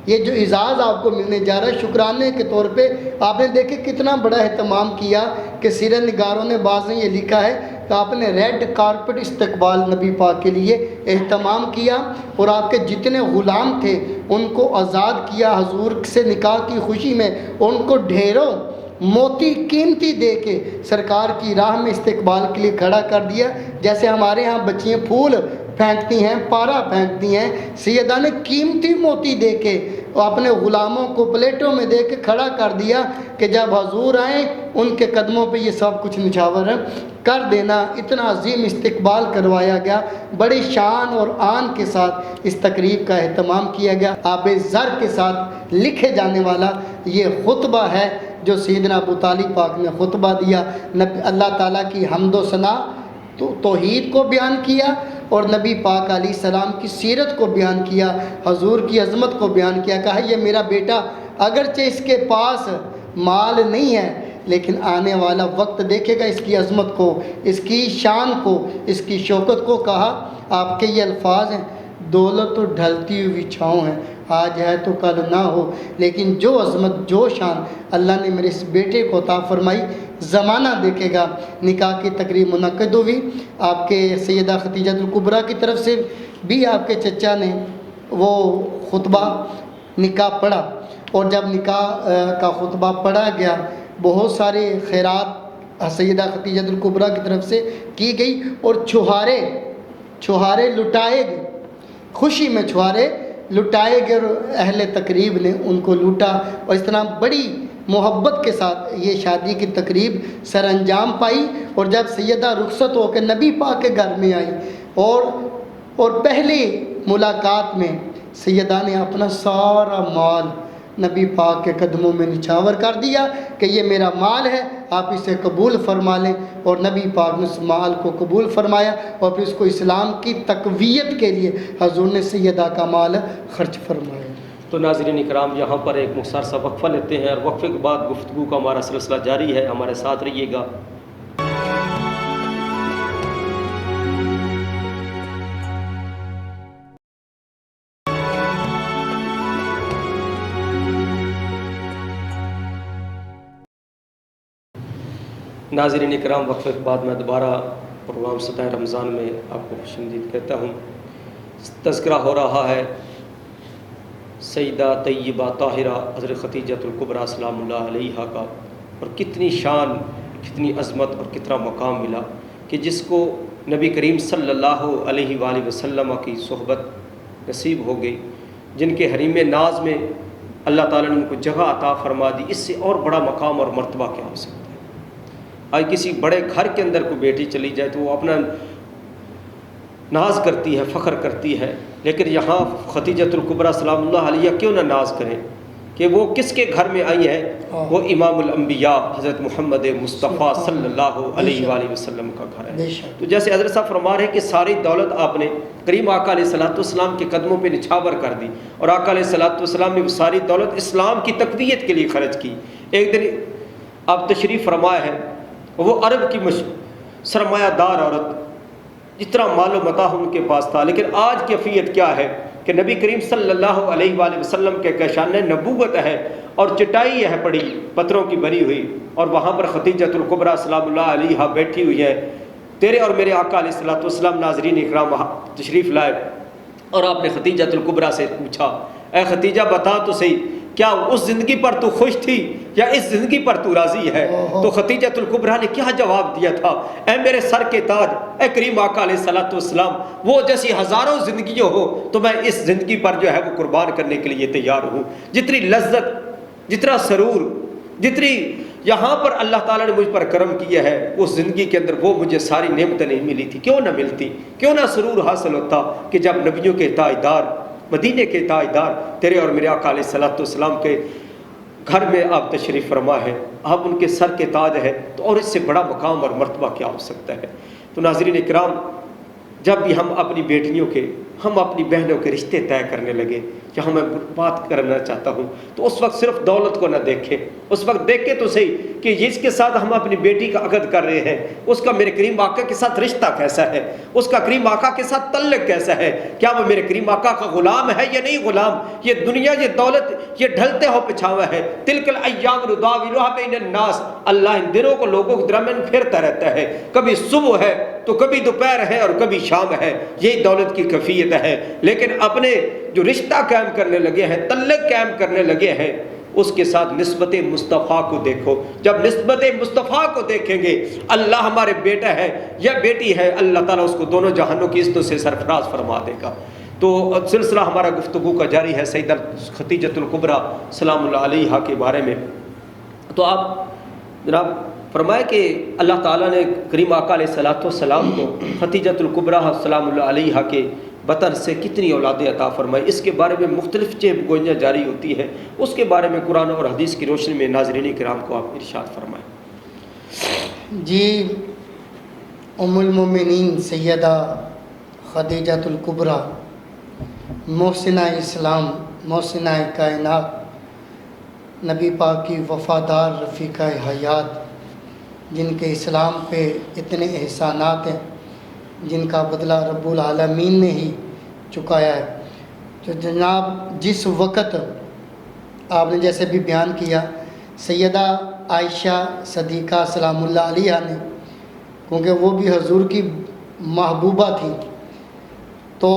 S2: یہ جو اعزاز آپ کو ملنے جا رہا ہے شکرانے کے طور پہ، آپ نے دیکھے کتنا بڑا اہتمام کیا کہ سیرت نگاروں نے بعض نے یہ لکھا ہے کہ آپ نے ریڈ کارپٹ استقبال نبی پاک کے لیے اہتمام کیا، اور آپ کے جتنے غلام تھے ان کو آزاد کیا حضور سے نکاح کی خوشی میں، ان کو ڈھیروں موتی قیمتی دے کے سرکار کی راہ میں استقبال کے لیے کھڑا کر دیا۔ جیسے ہمارے ہاں بچیاں پھول پھینکتی ہیں، پارا پھینکتی ہیں۔ سیدہ نے قیمتی موتی دے کے اپنے غلاموں کو پلیٹوں میں دے کے کھڑا کر دیا کہ جب حضور آئیں ان کے قدموں پہ یہ سب کچھ نچھاور کر دینا۔ اتنا عظیم استقبال کروایا گیا، بڑی شان اور آن کے ساتھ اس تقریب کا اہتمام کیا گیا۔ آب زر کے ساتھ لکھے جانے والا یہ خطبہ ہے جو سیدنا ابو طالب پاک نے خطبہ دیا، اللہ تعالیٰ کی حمد و ثنا توحید کو بیان کیا اور نبی پاک علیہ السلام کی سیرت کو بیان کیا، حضور کی عظمت کو بیان کیا۔ کہا یہ میرا بیٹا اگرچہ اس کے پاس مال نہیں ہے لیکن آنے والا وقت دیکھے گا اس کی عظمت کو، اس کی شان کو، اس کی شوکت کو۔ کہا آپ کے یہ الفاظ ہیں، دولت تو ڈھلتی ہوئی چھاؤں ہے، آج ہے تو کل نہ ہو، لیکن جو عظمت جو شان اللہ نے میرے اس بیٹے کو عطا فرمائی زمانہ دیکھے گا۔ نکاح کی تقریب منعقد ہوئی، آپ کے سیدہ ختیجہ الکبریٰ کی طرف سے بھی آپ کے چچا نے وہ خطبہ نکاح پڑھا، اور جب نکاح کا خطبہ پڑھا گیا بہت سارے خیرات سیدہ ختیجہ الکبریٰ کی طرف سے کی گئی اور چھہارے لٹائے گئے، خوشی میں چھہارے لٹائے گئے اور اہل تقریب نے ان کو لوٹا، اور اس طرح بڑی محبت کے ساتھ یہ شادی کی تقریب سر انجام پائی۔ اور جب سیدہ رخصت ہو کے نبی پاک کے گھر میں آئی اور پہلی ملاقات میں سیدہ نے اپنا سارا مال نبی پاک کے قدموں میں نچھاور کر دیا کہ یہ میرا مال ہے، آپ اسے قبول فرما لیں، اور نبی پاک نے اس مال کو قبول فرمایا اور پھر اس کو اسلام کی تقویت کے لیے حضور نے سیدہ کا مال خرچ فرمایا۔
S1: تو ناظرین اکرام، یہاں پر ایک مختصر سا وقفہ لیتے ہیں اور وقفے کے بعد گفتگو کا ہمارا سلسلہ جاری ہے، ہمارے ساتھ رہیے گا۔ ناظرین اکرام، وقفے کے بعد میں دوبارہ پروگرام سطح رمضان میں آپ کو خوشامدید کہتا ہوں۔ تذکرہ ہو رہا ہے سیدہ طیبہ طاہرہ حضرت ختیجہ الکبریٰ سلام اللہ علیہا کا، اور کتنی شان، کتنی عظمت اور کتنا مقام ملا کہ جس کو نبی کریم صلی اللہ علیہ وآلہ وسلم کی صحبت نصیب ہو گئی، جن کے حریم ناز میں اللہ تعالیٰ نے ان کو جگہ عطا فرما دی۔ اس سے اور بڑا مقام اور مرتبہ کیا ہو سکتا ہے؟ آج کسی بڑے گھر کے اندر کوئی بیٹی چلی جائے تو وہ اپنا ناز کرتی ہے، فخر کرتی ہے، لیکن یہاں ختیجہ الکبریٰ سلام اللہ علیہ کیوں نہ ناز کریں کہ وہ کس کے گھر میں آئی ہیں؟ وہ امام الانبیاء حضرت محمد مصطفیٰ صلی اللہ علیہ وآلہ وسلم کا گھر ہے۔ تو جیسے حضرت صاحب فرما رہے ہیں کہ ساری دولت آپ نے کریم آقا علیہ الصلوۃ والسلام کے قدموں پہ نچھاور کر دی، اور آقا علیہ الصلوۃ والسلام نے وہ ساری دولت اسلام کی تقویت کے لیے خرچ کی۔ ایک دن آپ تشریف فرمایا ہے، وہ عرب کی سرمایہ دار عورت، جتنا مال و متاع ان کے پاس تھا، لیکن آج کیفیت کیا ہے کہ نبی کریم صلی اللہ علیہ وآلہ وسلم کے کہشان نبوت ہے اور چٹائی ہے پڑی پتھروں کی بنی ہوئی، اور وہاں پر ختیجہ الکبریٰ سلام اللہ علیہا بیٹھی ہوئی ہے۔ تیرے اور میرے آقا علیہ الصلوۃ والسلام ناظرین اکرام تشریف لائے، اور آپ نے ختیجہ الکبریٰ سے پوچھا، اے ختیجہ بتا تو صحیح، کیا اس زندگی پر تو خوش تھی یا اس زندگی پر تو راضی ہے؟ تو ختیجہ الکبریٰ نے کیا جواب دیا تھا؟ اے میرے سر کے تاج، اے کریم آقا علیہ الصلوۃ والسلام، وہ جیسی ہزاروں زندگیوں ہو تو میں اس زندگی پر جو ہے وہ قربان کرنے کے لیے تیار ہوں۔ جتنی لذت، جتنا سرور، جتنی یہاں پر اللہ تعالیٰ نے مجھ پر کرم کیا ہے، اس زندگی کے اندر وہ مجھے ساری نعمتیں نہیں ملی تھی۔ کیوں نہ ملتی، کیوں نہ سرور حاصل ہوتا کہ جب نبیوں کے تاجدار، مدینے کے تاجدار تیرے اور میرے آقا علیہ الصلوۃ والسلام کے گھر میں آپ تشریف فرما ہے، آپ ان کے سر کے تاج ہے، تو اور اس سے بڑا مقام اور مرتبہ کیا ہو سکتا ہے؟ تو ناظرین اکرام، جب بھی ہم اپنی بیٹیوں کے، ہم اپنی بہنوں کے رشتے طے کرنے لگے، جہاں میں بات کرنا چاہتا ہوں، تو اس وقت صرف دولت کو نہ دیکھیں، اس وقت دیکھیں تو صحیح کہ جس کے ساتھ ہم اپنی بیٹی کا عقد کر رہے ہیں اس کا میرے کریم آقا کے ساتھ رشتہ کیسا ہے، اس کا کریم آقا کے ساتھ تعلق کیسا ہے، کیا وہ میرے کریم آقا کا غلام ہے یا نہیں غلام؟ یہ دنیا، یہ دولت، یہ ڈھلتے ہو پچھاوا ہے۔ تلک الایام نداولها بین الناس، اللہ ان دنوں کو لوگوں کے درمیان پھیرتا رہتا ہے، کبھی صبح ہے تو کبھی دوپہر ہے اور کبھی شام ہے، یہی دولت کی کیفیت ہے۔ لیکن اپنے جو رشتہ قائم کرنے لگے ہیں، تعلق قائم کرنے لگے ہیں، اس کے ساتھ نسبت مصطفیٰ کو دیکھو. جب نسبت مصطفیٰ کو دیکھیں گے اللہ ہمارے بیٹا ہے یا بیٹی ہے, اللہ تعالیٰ اس کو دونوں جہانوں کی عزتوں سے سرفراز فرما دے گا. تو سلسلہ ہمارا گفتگو کا جاری ہے سیدہ خدیجۃ الکبریٰ سلام اللہ علیہا کے بارے میں. تو آپ جناب فرمایا کہ اللہ تعالیٰ نے کریم آقا علیہ الصلوۃ والسلام کو خدیجۃ الکبریٰ سلام اللہ علیہا کے بطن سے کتنی اولادیں عطا فرمائی, اس کے بارے میں مختلف چیب گوئیاں جاری ہوتی ہیں. اس کے بارے میں قرآن اور حدیث کی روشنی میں ناظرین کرام کو آپ ارشاد فرمائیں.
S2: جی, ام المومنین سیدہ خدیجۃ الکبریٰ محسنہ اسلام, محسنہ کائنات, نبی پاک کی وفادار رفیقہ حیات, جن کے اسلام پہ اتنے احسانات ہیں جن کا بدلہ رب العالمین نے ہی چکایا ہے. تو جناب جس وقت آپ نے جیسے بھی بیان کیا سیدہ عائشہ صدیقہ سلام اللہ علیہا نے, کیونکہ وہ بھی حضور کی محبوبہ تھی, تو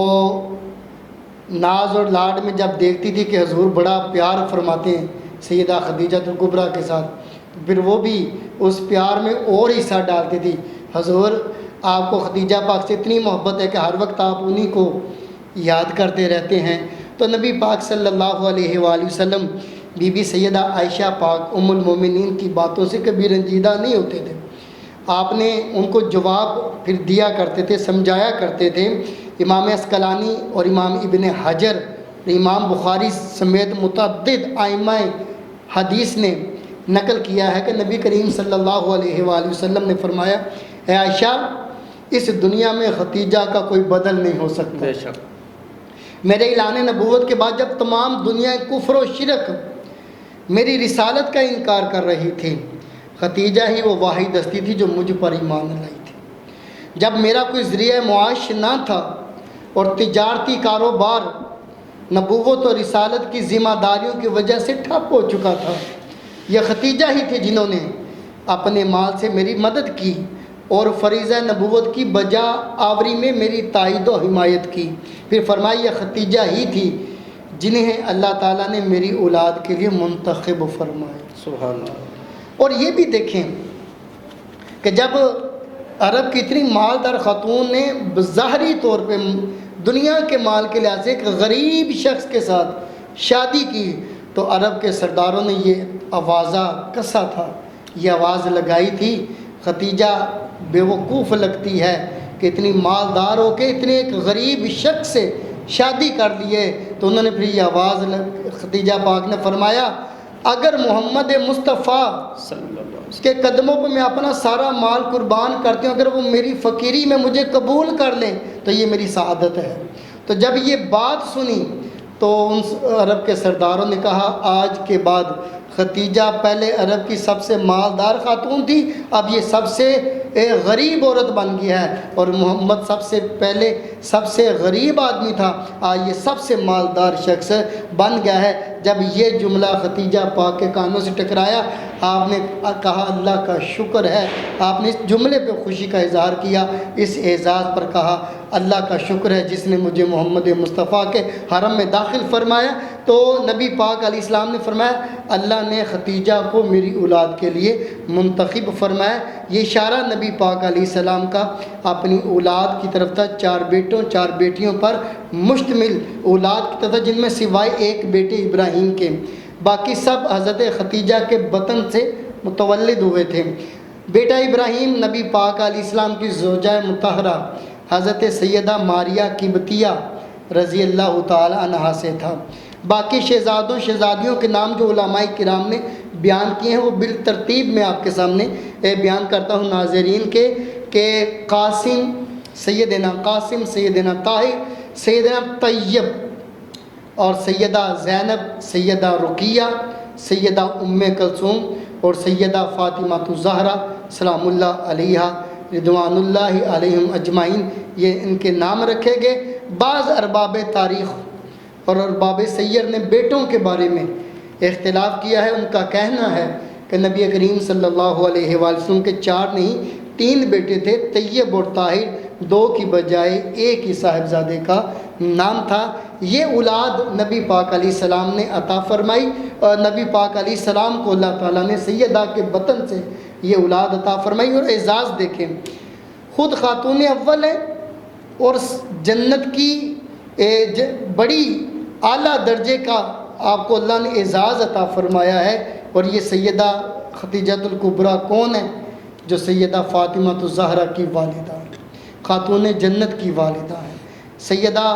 S2: ناز اور لاڈ میں جب دیکھتی تھی کہ حضور بڑا پیار فرماتے ہیں سیدہ خدیجۃ الکبریٰ کے ساتھ, تو پھر وہ بھی اس پیار میں اور حصہ ڈالتی تھی. حضور آپ کو خدیجہ پاک سے اتنی محبت ہے کہ ہر وقت آپ انہی کو یاد کرتے رہتے ہیں. تو نبی پاک صلی اللہ علیہ وآلہ وسلم بی بی سیدہ عائشہ پاک ام المومنین کی باتوں سے کبھی رنجیدہ نہیں ہوتے تھے. آپ نے ان کو جواب پھر دیا کرتے تھے, سمجھایا کرتے تھے. امام عسقلانی اور امام ابن حجر, امام بخاری سمیت متعدد ائمہ حدیث نے نقل کیا ہے کہ نبی کریم صلی اللہ علیہ وآلہ وسلم نے فرمایا, اے عائشہ اس دنیا میں خدیجہ کا کوئی بدل نہیں ہو سکتا.
S1: بے شک
S2: میرے اعلان نبوت کے بعد جب تمام دنیا کفر و شرک میری رسالت کا انکار کر رہی تھی, خدیجہ ہی وہ واحد ہستی تھی جو مجھ پر ایمان لائی تھی. جب میرا کوئی ذریعہ معاش نہ تھا اور تجارتی کاروبار نبوت اور رسالت کی ذمہ داریوں کی وجہ سے ٹھپ ہو چکا تھا, یہ خدیجہ ہی تھے جنہوں نے اپنے مال سے میری مدد کی اور فریضہ نبوت کی بجا آوری میں میری تائید و حمایت کی. پھر فرمایا یہ خدیجہ ہی تھی جنہیں اللہ تعالیٰ نے میری اولاد کے لیے منتخب فرمایا.
S1: سبحان اللہ.
S2: اور یہ بھی دیکھیں کہ جب عرب کی اتنی مالدار خاتون نے ظاہری طور پہ دنیا کے مال کے لحاظ سے ایک غریب شخص کے ساتھ شادی کی, تو عرب کے سرداروں نے یہ آوازہ کسا تھا, یہ آواز لگائی تھی خدیجہ بیوقوف لگتی ہے کہ اتنی مالدار ہو کے اتنے ایک غریب شخص سے شادی کر لیے. تو انہوں نے پھر یہ آواز خدیجہ پاک نے فرمایا اگر محمد مصطفیٰ
S1: صلی اللہ علیہ وسلم
S2: کے قدموں پہ میں اپنا سارا مال قربان کرتی ہوں, اگر وہ میری فقیری میں مجھے قبول کر لیں تو یہ میری سعادت ہے. تو جب یہ بات سنی تو ان عرب کے سرداروں نے کہا آج کے بعد خدیجہ پہلے عرب کی سب سے مالدار خاتون تھی, اب یہ سب سے غریب عورت بن گیا ہے, اور محمد سب سے پہلے سب سے غریب آدمی تھا, آج یہ سب سے مالدار شخص بن گیا ہے. جب یہ جملہ خدیجہ پاک کے کانوں سے ٹکرایا آپ نے کہا اللہ کا شکر ہے. آپ نے اس جملے پہ خوشی کا اظہار کیا, اس اعزاز پر کہا اللہ کا شکر ہے جس نے مجھے محمد مصطفیٰ کے حرم میں داخل فرمایا. تو نبی پاک علیہ السلام نے فرمایا اللہ نے خدیجہ کو میری اولاد کے لیے منتخب فرمایا. یہ اشارہ نبی پاک علیہ السلام کا اپنی اولاد کی طرف تھا, 4 بیٹوں 4 بیٹیوں پر مشتمل اولاد کی طرف تھا, جن میں سوائے ایک بیٹے ابراہیم کے باقی سب حضرت خدیجہ کے بطن سے متولد ہوئے تھے. بیٹا ابراہیم نبی پاک علیہ السلام کی زوجہ مطہرہ حضرت سیدہ ماریہ قبطیہ رضی اللہ تعالی عنہا سے تھا. باقی شہزادوں شہزادیوں کے نام جو علماء کرام نے بیان کیے ہیں وہ بالترتیب میں آپ کے سامنے بیان کرتا ہوں ناظرین کے, کہ قاسم سیدنا طاہر سیدنا طیب اور سیدہ زینب سیدہ رقیہ سیدہ ام کلثوم اور سیدہ فاطمہ الزہرا سلام اللہ علیہا رضوان اللہ علیہم اجمعین, یہ ان کے نام رکھے گئے. بعض ارباب تاریخ اور ارباب سیر نے بیٹوں کے بارے میں اختلاف کیا ہے. ان کا کہنا ہے کہ نبی کریم صلی اللہ علیہ وآلہ وسلم کے 4 نہیں 3 بیٹے تھے, طیب اور طاہر. دو کی بجائے ایک ہی صاحبزادے کا نام تھا۔ یہ اولاد نبی پاک علیہ السلام نے عطا فرمائی، اور نبی پاک علیہ السلام کو اللہ تعالیٰ نے سیدہ کے بطن سے یہ اولاد عطا فرمائی۔ اور اعزاز دیکھیں، خود خاتون اول ہے اور جنت کی بڑی اعلیٰ درجے کا آپ کو اللہ نے اعزاز عطا فرمایا ہے۔ اور یہ سیدہ خدیجۃ الکبریٰ کون ہے؟ جو سیدہ فاطمہ الزہرا کی والدہ ہے، خاتون جنت کی والدہ ہے، سیدہ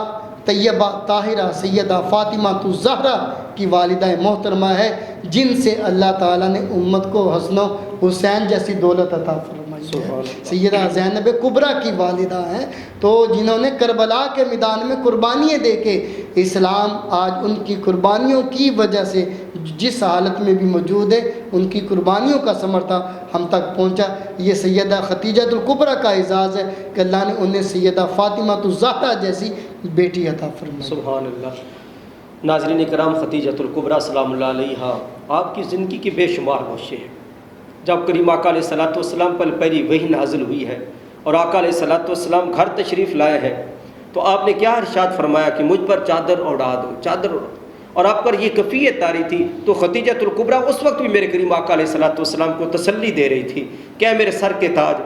S2: طیبہ طاہرہ سیدہ فاطمہ الزہرا کی والدہ محترمہ ہے، جن سے اللہ تعالیٰ نے امت کو حسن و حسین جیسی دولت عطا فرمائی ہے۔ سیدہ زینب کبریٰ کی والدہ ہیں، تو جنہوں نے کربلا کے میدان میں قربانیاں دے کے اسلام آج ان کی قربانیوں کی وجہ سے جس حالت میں بھی موجود ہے، ان کی قربانیوں کا ثمرہ ہم تک پہنچا۔ یہ سیدہ خدیجۃ الکبریٰ کا اعزاز ہے کہ اللہ نے انہیں سیدہ فاطمہ الزہرا جیسی بیٹی عطا فرمائی۔
S1: سبحان اللہ۔ ناظرین کرام، خدیجۃ الکبریٰ سلام اللہ علیہا آپ کی زندگی کی بے شمار گوشے ہیں۔ جب کریم آقا علیہ الصلوۃ والسلام پر پہلی وحی نازل ہوئی ہے اور آقا علیہ الصلوۃ والسلام گھر تشریف لائے ہیں، تو آپ نے کیا ارشاد فرمایا کہ مجھ پر چادر اڑا دو، چادر اڑا دو، اور آپ پر یہ کفیت طاری تھی۔ تو خدیجۃ الکبریٰ اس وقت بھی میرے کریم آقا علیہ الصلوۃ والسلام کو تسلی دے رہی تھی کہ اے میرے سر کے تاج،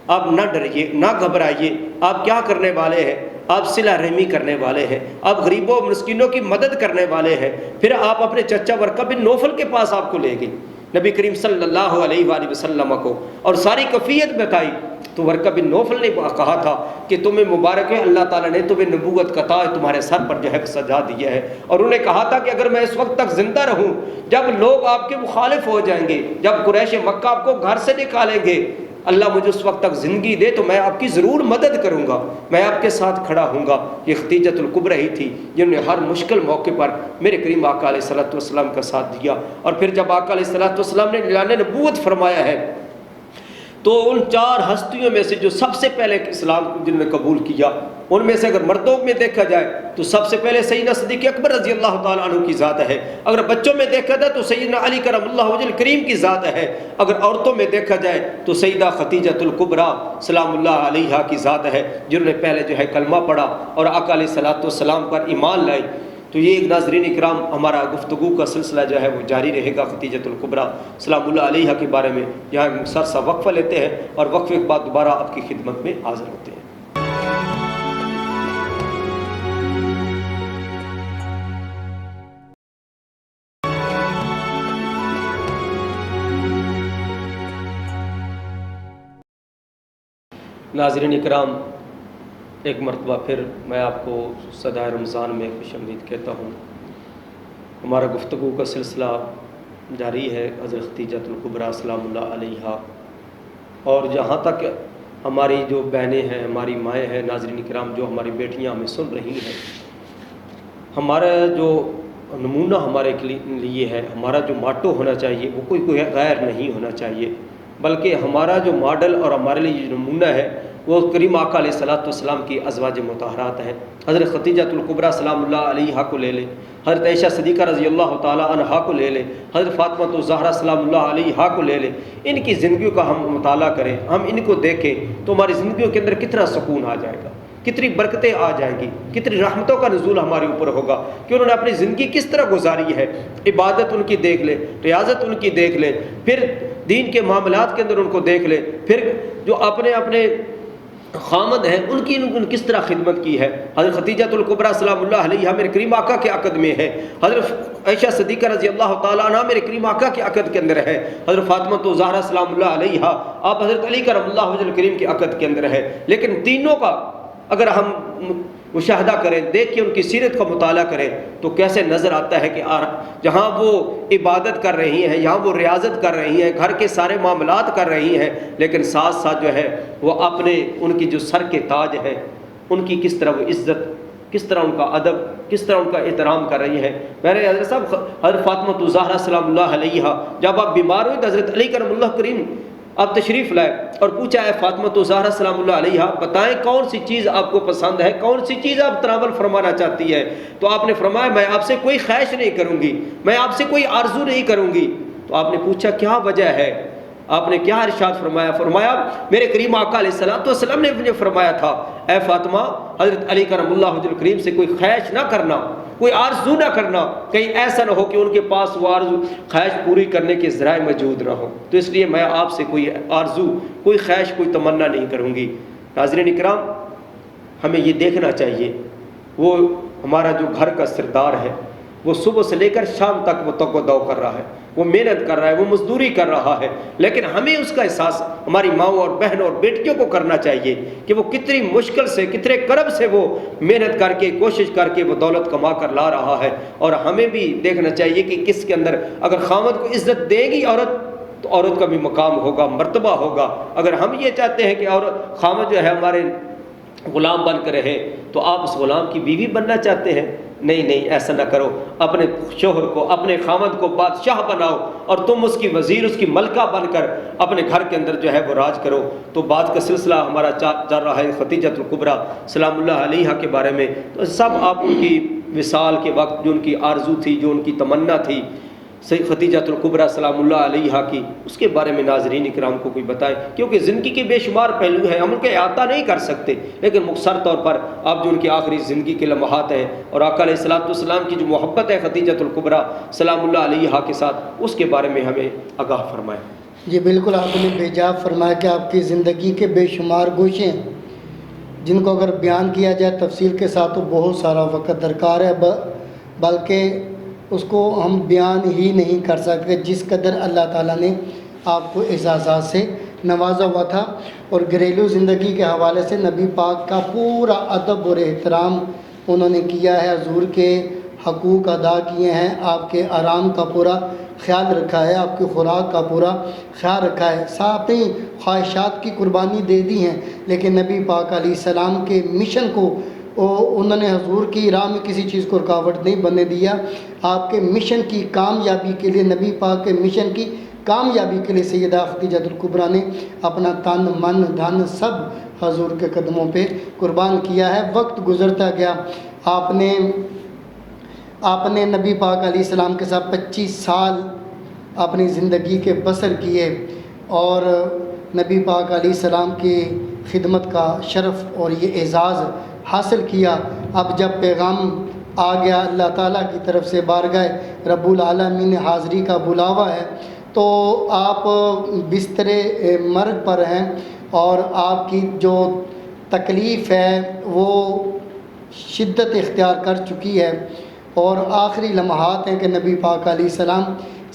S1: آپ نہ ڈریے، نہ گھبرائیے، آپ کیا کرنے والے ہیں؟ آپ صلہ رحمی کرنے والے ہیں، آپ غریبوں مسکینوں کی مدد کرنے والے ہیں۔ پھر آپ اپنے چچا ورقہ بن نوفل کے پاس آپ کو لے گئی، نبی کریم صلی اللہ علیہ وآلہ وسلم کو، اور ساری کفیت بتائی۔ تو ورقہ بن نوفل نے کہا تھا کہ تمہیں مبارک ہے، اللہ تعالیٰ نے تمہیں نبوت کا تاج تمہارے سر پر جو ہے سجا دیا ہے۔ اور انہوں نے کہا تھا کہ اگر میں اس وقت تک زندہ رہوں، جب لوگ آپ کے مخالف ہو جائیں گے، جب قریش مکہ آپ کو گھر سے نکالیں گے، اللہ مجھے اس وقت تک زندگی دے تو میں آپ کی ضرور مدد کروں گا، میں آپ کے ساتھ کھڑا ہوں گا۔ یہ خدیجۃ الکبریٰ ہی تھی جنہوں نے ہر مشکل موقع پر میرے کریم آقا علیہ الصلوۃ والسلام کا ساتھ دیا۔ اور پھر جب آقا علیہ الصلوۃ والسلام نے اعلان نبوت فرمایا ہے، تو ان چار ہستیوں میں سے جو سب سے پہلے اسلام کو جن نے قبول کیا، ان میں سے اگر مردوں میں دیکھا جائے تو سب سے پہلے سیدنا صدیق اکبر رضی اللہ تعالیٰ عنہ کی ذات ہے، اگر بچوں میں دیکھا جائے تو سیدنا علی کرم اللہ وجہ الکریم کی ذات ہے، اگر عورتوں میں دیکھا جائے تو سیدہ خدیجۃ الکبریٰ سلام اللہ علیہا کی ذات ہے، جنہوں نے پہلے جو ہے کلمہ پڑھا اور آقا علیہ الصلوۃ والسلام پر ایمان لائی۔ تو یہ ایک ناظرین اکرام ہمارا گفتگو کا سلسلہ جو ہے وہ جاری رہے گا خدیجۃ الکبریٰ سلام اللہ علیہا کے بارے میں۔ یہاں مختصر سا وقفہ لیتے ہیں اور وقفے کے بعد دوبارہ آپ کی خدمت میں حاضر ہوتے ہیں۔ ناظرین اکرام، ایک مرتبہ پھر میں آپ کو صدائے رمضان میں خوش آمدید کہتا ہوں۔ ہمارا گفتگو کا سلسلہ جاری ہے حضرت خدیجۃ الکبریٰ سلام اللہ علیہا، اور جہاں تک ہماری جو بہنیں ہیں، ہماری مائیں ہیں، ناظرین کرام جو ہماری بیٹیاں ہمیں سن رہی ہیں، ہمارا جو نمونہ ہمارے لیے ہے، ہمارا جو ماٹو ہونا چاہیے وہ کوئی غیر نہیں ہونا چاہیے، بلکہ ہمارا جو ماڈل اور ہمارے لیے جو نمونہ ہے وہ کریم آقا علیہ الصلوۃ والسلام کی ازواج مطہرات ہیں۔ حضرت خدیجۃ الکبریٰ سلام اللہ علیہا کو لے لیں، حضرت عائشہ صدیقہ رضی اللہ تعالیٰ عنہا کو لے لیں، حضرت فاطمہ الزہرا سلام اللہ علیہا کو لے لیں۔ ان کی زندگیوں کا ہم مطالعہ کریں، ہم ان کو دیکھیں تو ہماری زندگیوں کے اندر کتنا سکون آ جائے گا، کتنی برکتیں آ جائیں گی، کتنی رحمتوں کا نزول ہمارے اوپر ہوگا کہ انہوں نے اپنی زندگی کس طرح گزاری ہے۔ عبادت ان کی دیکھ لیں، ریاضت ان کی دیکھ لیں، پھر دین کے معاملات کے اندر ان کو دیکھ لیں، پھر جو اپنے خامد ہیں ان کی کس طرح خدمت کی ہے۔ حضرت خدیجۃ الکبریٰ سلام اللہ علیہا میرے کریم آقا کے عقد میں ہے، حضرت عائشہ صدیقہ رضی اللہ تعالیٰ عنہ میرے کریم آقا کے عقد کے اندر ہے، حضرت فاطمہ الزہرا سلام اللہ علیہا آپ حضرت علی کرم اللہ وجہ الکریم کے عقد کے اندر ہے۔ لیکن تینوں کا اگر ہم مشاہدہ کریں، دیکھ کے ان کی سیرت کا مطالعہ کریں تو کیسے نظر آتا ہے کہ جہاں وہ عبادت کر رہی ہیں، یہاں وہ ریاضت کر رہی ہیں، گھر کے سارے معاملات کر رہی ہیں، لیکن ساتھ ساتھ جو ہے وہ اپنے ان کی جو سر کے تاج ہیں ان کی کس طرح وہ عزت، کس طرح ان کا ادب، کس طرح ان کا احترام کر رہی ہے۔ میرے حضرت صاحب حضرت فاطمہ الزہرا سلام اللہ علیہا جب آپ بیمار ہوئی تو حضرت علی کرم اللہ کریم آپ تشریف لائے اور پوچھا ہے فاطمہ الزہرا سلام اللہ علیہا بتائیں کون سی چیز آپ کو پسند ہے، کون سی چیز آپ تناول فرمانا چاہتی ہے؟ تو آپ نے فرمایا میں آپ سے کوئی خواہش نہیں کروں گی، میں آپ سے کوئی آرزو نہیں کروں گی۔ تو آپ نے پوچھا کیا وجہ ہے؟
S3: آپ نے کیا ارشاد فرمایا؟ فرمایا میرے کریم آقا علیہ الصلوۃ والسلام نے مجھے فرمایا تھا اے فاطمہ حضرت علی کرم اللہ وجہ الکریم سے کوئی خواہش نہ کرنا، کوئی آرزو نہ کرنا، کہیں ایسا نہ ہو کہ ان کے پاس وہ آرزو خواہش پوری کرنے کے ذرائع موجود نہ ہو، تو اس لیے میں آپ سے کوئی آرزو، کوئی خواہش، کوئی تمنا نہیں کروں گی۔ ناظرین اکرام، ہمیں یہ دیکھنا چاہیے وہ ہمارا جو گھر کا سردار ہے وہ صبح سے لے کر شام تک وہ تگ و دو کر رہا ہے، وہ محنت کر رہا ہے، وہ مزدوری کر رہا ہے، لیکن ہمیں اس کا احساس ہماری ماؤں اور بہنوں اور بیٹیوں کو کرنا چاہیے کہ وہ کتنی مشکل سے، کتنے کرب سے وہ محنت کر کے، کوشش کر کے وہ دولت کما کر لا رہا ہے۔ اور ہمیں بھی دیکھنا چاہیے کہ کس کے اندر اگر خاوند کو عزت دے گی عورت تو عورت کا بھی مقام ہوگا، مرتبہ ہوگا۔ اگر ہم یہ چاہتے ہیں کہ عورت خاوند جو ہے ہمارے غلام بن کر رہے، تو آپ اس غلام کی بیوی بننا چاہتے ہیں؟ نہیں نہیں، ایسا نہ کرو، اپنے شوہر کو، اپنے خاوند کو بادشاہ بناؤ اور تم اس کی وزیر، اس کی ملکہ بن کر اپنے گھر کے اندر جو ہے وہ راج کرو۔ تو بات کا سلسلہ ہمارا چل رہا ہے خدیجہ الکبریٰ سلام اللہ علیہا کے بارے میں، تو سب آپ ان کی وصال کے وقت جو ان کی آرزو تھی، جو ان کی تمنا تھی خدیجہ الکبریٰ سلام اللہ علیہا کی، اس کے بارے میں ناظرین اکرام کو کوئی بتائے، کیونکہ زندگی کے بے شمار پہلو ہیں، ہم ان کے احاطہ نہیں کر سکتے، لیکن مختصر طور پر آپ جو ان کی آخری زندگی کے لمحات ہیں اور آقا علیہ الصلوۃ والسلام کی جو محبت ہے خدیجہ الکبریٰ سلام اللہ علیہا کے ساتھ، اس کے بارے میں ہمیں آگاہ فرمائیں۔
S2: جی بالکل، آپ نے بے جا فرمایا کہ آپ کی زندگی کے بے شمار گوشے ہیں جن کو اگر بیان کیا جائے تفصیل کے ساتھ تو بہت سارا وقت درکار ہے، بلکہ اس کو ہم بیان ہی نہیں کر سکتے جس قدر اللہ تعالیٰ نے آپ کو اعزازات سے نوازا ہوا تھا۔ اور گھریلو زندگی کے حوالے سے نبی پاک کا پورا ادب اور احترام انہوں نے کیا ہے، حضور کے حقوق ادا کیے ہیں، آپ کے آرام کا پورا خیال رکھا ہے، آپ کی خوراک کا پورا خیال رکھا ہے، اپنی خواہشات کی قربانی دے دی ہیں، لیکن نبی پاک علیہ السلام کے مشن کو انہوں نے حضور کی راہ میں کسی چیز کو رکاوٹ نہیں بننے دیا۔ آپ کے مشن کی کامیابی کے لیے، نبی پاک کے مشن کی کامیابی کے لیے سیدہ خدیجہ الکبریٰ نے اپنا تن من دھن سب حضور کے قدموں پہ قربان کیا ہے۔ وقت گزرتا گیا، آپ نے نبی پاک علیہ السلام کے ساتھ 25 سال اپنی زندگی کے بسر کیے اور نبی پاک علیہ السلام کی خدمت کا شرف اور یہ اعزاز حاصل کیا۔ اب جب پیغام آ گیا اللہ تعالیٰ کی طرف سے، بارگاہ رب العالمین حاضری کا بلاوا ہے، تو آپ بستر مرگ پر ہیں اور آپ کی جو تکلیف ہے وہ شدت اختیار کر چکی ہے، اور آخری لمحات ہیں کہ نبی پاک علیہ السلام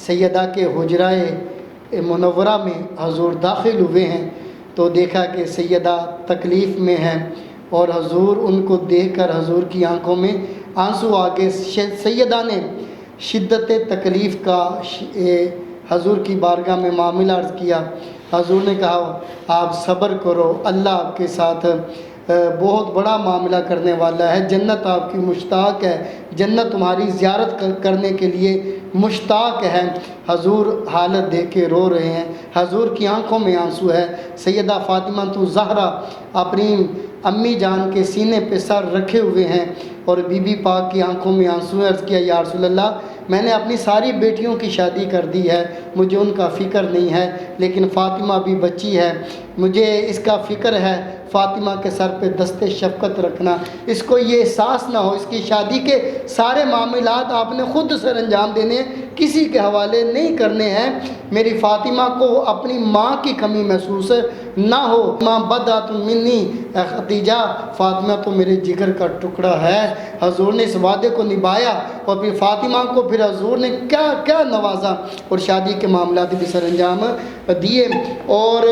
S2: سیدہ کے حجرۂ منورہ میں حضور داخل ہوئے ہیں، تو دیکھا کہ سیدہ تکلیف میں ہیں اور حضور ان کو دیکھ کر حضور کی آنکھوں میں آنسو آ گئے۔ سیدہ نے شدت تکلیف کا حضور کی بارگاہ میں معاملہ عرض کیا۔ حضور نے کہا آپ صبر کرو، اللہ آپ کے ساتھ بہت بڑا معاملہ کرنے والا ہے، جنت آپ کی مشتاق ہے، جنت تمہاری زیارت کرنے کے لیے مشتاق ہے۔ حضور حالت دیکھ کے رو رہے ہیں، حضور کی آنکھوں میں آنسو ہے۔ سیدہ فاطمہ الزہرا اپنی امی جان کے سینے پہ سر رکھے ہوئے ہیں اور بی بی پاک کی آنکھوں میں آنسو ہے۔ عرض کیا یا رسول اللہ، میں نے اپنی ساری بیٹیوں کی شادی کر دی ہے، مجھے ان کا فکر نہیں ہے، لیکن فاطمہ بھی بچی ہے، مجھے اس کا فکر ہے، فاطمہ کے سر پہ دست شفقت رکھنا، اس کو یہ احساس نہ ہو اس کی شادی کے سارے معاملات آپ نے خود سر انجام دینے ہیں، کسی کے حوالے نہیں کرنے ہیں، میری فاطمہ کو اپنی ماں کی کمی محسوس نہ ہو۔ ماں بدعت منی، اے خدیجہ فاطمہ تو میرے جگر کا ٹکڑا ہے۔ حضور نے اس وعدے کو نبھایا اور پھر فاطمہ کو پھر حضور نے کیا کیا نوازا اور شادی کے معاملات بھی سر انجام دیے۔ اور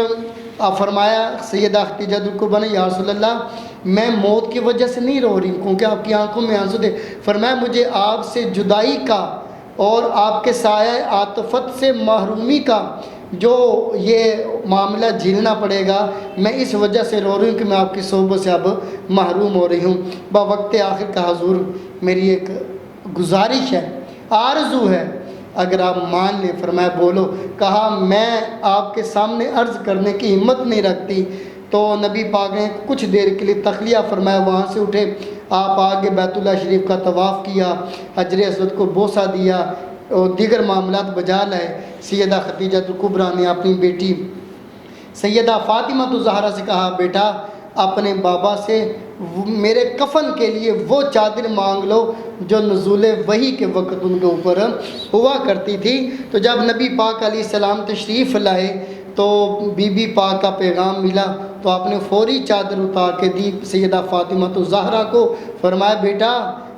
S2: فرمایا سیدہ خدیجہ الکبریٰ نے یا رسول اللہ، میں موت کی وجہ سے نہیں رو رہی ہوں کیونکہ آپ کی آنکھوں میں آنسو تھے۔ فرمایا مجھے آپ سے جدائی کا اور آپ کے سایہ عاطفت سے محرومی کا جو یہ معاملہ جھیلنا پڑے گا، میں اس وجہ سے رو رہی ہوں کہ میں آپ کی صحبت سے اب محروم ہو رہی ہوں۔ وقت آخر کا حضور میری ایک گزارش ہے، آرزو ہے، اگر آپ مان لیں۔ فرمایا بولو۔ کہا میں آپ کے سامنے عرض کرنے کی ہمت نہیں رکھتی۔ تو نبی پاک نے کچھ دیر کے لیے تخلیہ فرمایا، وہاں سے اٹھے، آپ آگے بیت اللہ شریف کا طواف کیا، حجر اسود کو بوسہ دیا، اور دیگر معاملات بجا لائے، سیدہ خدیجہ کبریٰ نے اپنی بیٹی سیدہ فاطمہ الزہرا سے کہا بیٹا اپنے بابا سے میرے کفن کے لیے وہ چادر مانگ لو جو نزول وحی کے وقت ان کے اوپر ہوا کرتی تھی۔ تو جب نبی پاک علیہ السلام تشریف لائے تو بی بی پاک کا پیغام ملا تو آپ نے فوری چادر اتار کے دی سیدہ فاطمہ الزہرا کو، فرمایا بیٹا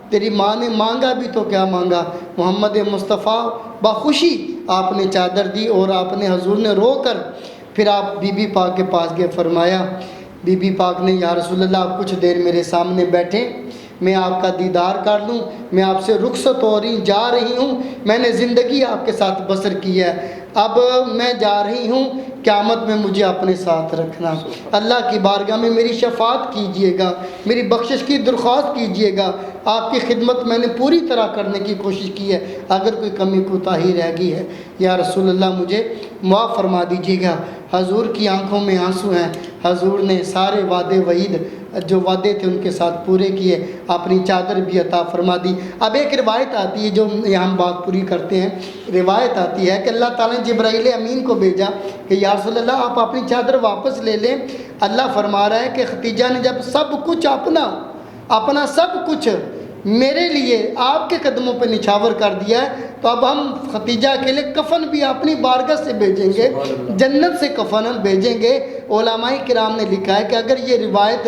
S2: تیری ماں نے مانگا بھی تو کیا مانگا، محمد مصطفیٰ بخوشی آپ نے چادر دی اور آپ نے حضور نے رو کر پھر آپ بی بی پاک کے پاس گئے، فرمایا بی بی پاک نے یا رسول اللہ آپ کچھ دیر میرے سامنے بیٹھیں، میں آپ کا دیدار کر لوں، میں آپ سے رخصت ہو رہی جا رہی ہوں، میں نے زندگی آپ کے ساتھ بسر کی ہے، اب میں جا رہی ہوں، قیامت میں مجھے اپنے ساتھ رکھنا، اللہ کی بارگاہ میں میری شفاعت کیجئے گا، میری بخشش کی درخواست کیجئے گا، آپ کی خدمت میں نے پوری طرح کرنے کی کوشش کی ہے، اگر کوئی کمی کوتاہی رہ گئی ہے یا رسول اللہ مجھے معاف فرما دیجیے گا۔ حضور کی آنکھوں میں آنسو ہیں، حضور نے سارے وعدے وعید جو وعدے تھے ان کے ساتھ پورے کیے، اپنی چادر بھی عطا فرما دی۔ اب ایک روایت آتی ہے جو یہاں ہم بات پوری کرتے ہیں، روایت آتی ہے کہ اللہ تعالیٰ نے جبرائیل امین کو بھیجا کہ یا رسول اللہ آپ اپنی چادر واپس لے لیں، اللہ فرما رہا ہے کہ خدیجہ نے جب سب کچھ اپنا سب کچھ میرے لیے آپ کے قدموں پہ نچھاور کر دیا ہے، تو اب ہم خدیجہ کے لیے کفن بھی اپنی بارگاہ سے بھیجیں گے، جنت سے کفن ہم بھیجیں گے۔ علماء کرام نے لکھا ہے کہ اگر یہ روایت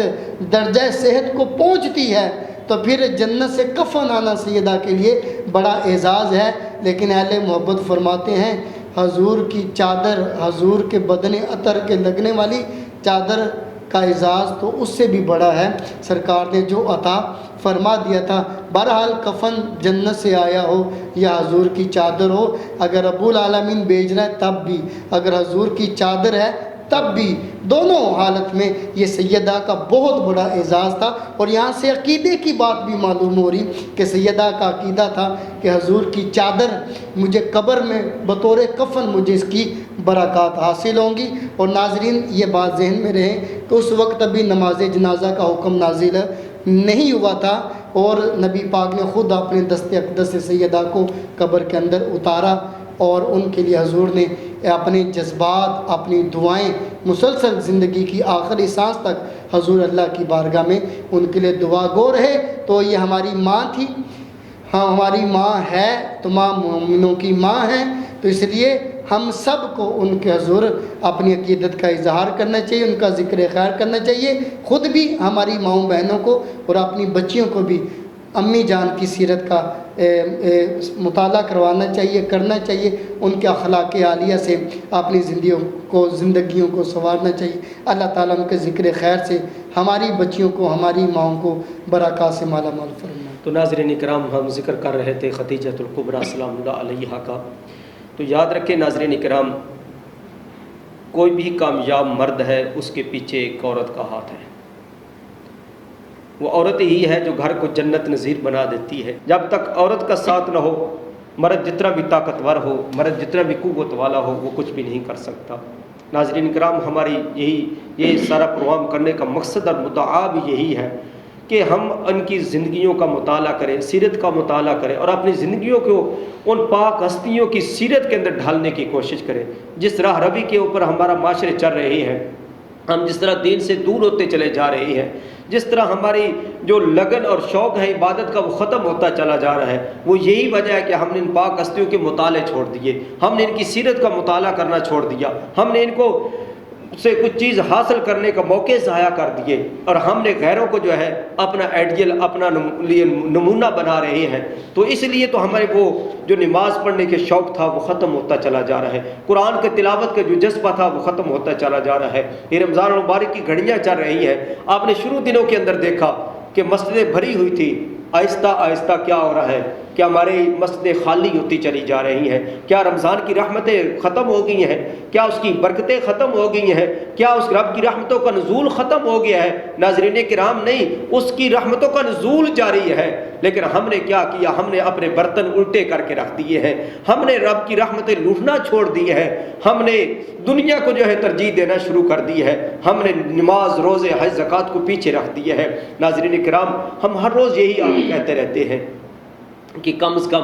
S2: درجہ صحت کو پہنچتی ہے تو پھر جنت سے کفن آنا سیدہ کے لیے بڑا اعزاز ہے، لیکن اہل محبت فرماتے ہیں حضور کی چادر، حضور کے بدن عطر کے لگنے والی چادر کا اعزاز تو اس سے بھی بڑا ہے، سرکار نے جو عطا فرما دیا تھا۔ بہرحال کفن جنت سے آیا ہو یا حضور کی چادر ہو، اگر رب العالمین بھیج رہا ہے تب بھی، اگر حضور کی چادر ہے تب بھی، دونوں حالت میں یہ سیدہ کا بہت بڑا اعزاز تھا۔ اور یہاں سے عقیدے کی بات بھی معلوم ہو رہی کہ سیدہ کا عقیدہ تھا کہ حضور کی چادر مجھے قبر میں بطور کفن مجھے اس کی برکات حاصل ہوں گی۔ اور ناظرین یہ بات ذہن میں رہے کہ اس وقت ابھی نماز جنازہ کا حکم نازل نہیں ہوا تھا، اور نبی پاک نے خود اپنے دست اقدس سے سیدہ کو قبر کے اندر اتارا، اور ان کے لیے حضور نے اپنے جذبات، اپنی دعائیں مسلسل زندگی کی آخری سانس تک حضور اللہ کی بارگاہ میں ان کے لیے دعا گو رہے۔ تو یہ ہماری ماں تھی، ہاں ہماری ماں ہے، تمام مومنوں کی ماں ہیں، تو اس لیے ہم سب کو ان کے حضور اپنی عقیدت کا اظہار کرنا چاہیے، ان کا ذکر خیر کرنا چاہیے، خود بھی ہماری ماؤں بہنوں کو اور اپنی بچیوں کو بھی امی جان کی سیرت کا مطالعہ کروانا چاہیے، کرنا چاہیے، ان کے اخلاق عالیہ سے اپنی زندگیوں کو سنوارنا چاہیے۔ اللہ تعالیٰ ان کے ذکر خیر سے ہماری بچیوں کو، ہماری ماؤں کو برکات سے مالا مال فرمائے۔
S3: تو ناظرین کرام ہم ذکر کر رہے تھے خدیجہ الکبریٰ سلام اللہ علیہا کا، تو یاد رکھیں ناظرین کرام کوئی بھی کامیاب مرد ہے اس کے پیچھے ایک عورت کا ہاتھ ہے، وہ عورت ہی ہے جو گھر کو جنت نظیر بنا دیتی ہے۔ جب تک عورت کا ساتھ نہ ہو، مرد جتنا بھی طاقتور ہو، مرد جتنا بھی قوت والا ہو، وہ کچھ بھی نہیں کر سکتا۔ ناظرین کرام ہماری یہ سارا پروگرام کرنے کا مقصد اور مدعا بھی یہی ہے کہ ہم ان کی زندگیوں کا مطالعہ کریں، سیرت کا مطالعہ کریں، اور اپنی زندگیوں کو ان پاک ہستیوں کی سیرت کے اندر ڈھالنے کی کوشش کریں۔ جس راہ روی کے اوپر ہمارا معاشرے چل رہے ہیں، ہم جس طرح دین سے دور ہوتے چلے جا رہے ہیں، جس طرح ہماری جو لگن اور شوق ہے عبادت کا وہ ختم ہوتا چلا جا رہا ہے، وہ یہی وجہ ہے کہ ہم نے ان پاک ہستیوں کے مطالعے چھوڑ دیے، ہم نے ان کی سیرت کا مطالعہ کرنا چھوڑ دیا، ہم نے ان کو سے کچھ چیز حاصل کرنے کا موقع ضائع کر دیے، اور ہم نے غیروں کو جو ہے اپنا آئیڈیل، اپنا نمونہ بنا رہے ہیں۔ تو اس لیے تو ہمارے وہ جو نماز پڑھنے کے شوق تھا وہ ختم ہوتا چلا جا رہا ہے، قرآن کے تلاوت کا جو جذبہ تھا وہ ختم ہوتا چلا جا رہا ہے۔ یہ رمضان المبارک کی گھڑیاں چل رہی ہیں، آپ نے شروع دنوں کے اندر دیکھا کہ مسجدیں بھری ہوئی تھی، آہستہ آہستہ کیا ہو رہا ہے کہ ہماری مسجدیں خالی ہوتی چلی جا رہی ہیں۔ کیا رمضان کی رحمتیں ختم ہو گئی ہیں؟ کیا اس کی برکتیں ختم ہو گئی ہیں؟ کیا اس رب کی رحمتوں کا نزول ختم ہو گیا ہے؟ ناظرین کرام نہیں، اس کی رحمتوں کا نزول جاری ہے، لیکن ہم نے کیا کیا؟ ہم نے اپنے برتن الٹے کر کے رکھ دیے ہیں، ہم نے رب کی رحمتیں لوٹنا چھوڑ دی ہے، ہم نے دنیا کو جو ہے ترجیح دینا شروع کر دی ہے، ہم نے نماز، روزے، حج، زکوٰۃ کو پیچھے رکھ دیا ہے۔ ناظرین کرام ہم ہر روز یہی آپ کہتے رہتے ہیں کہ کم از کم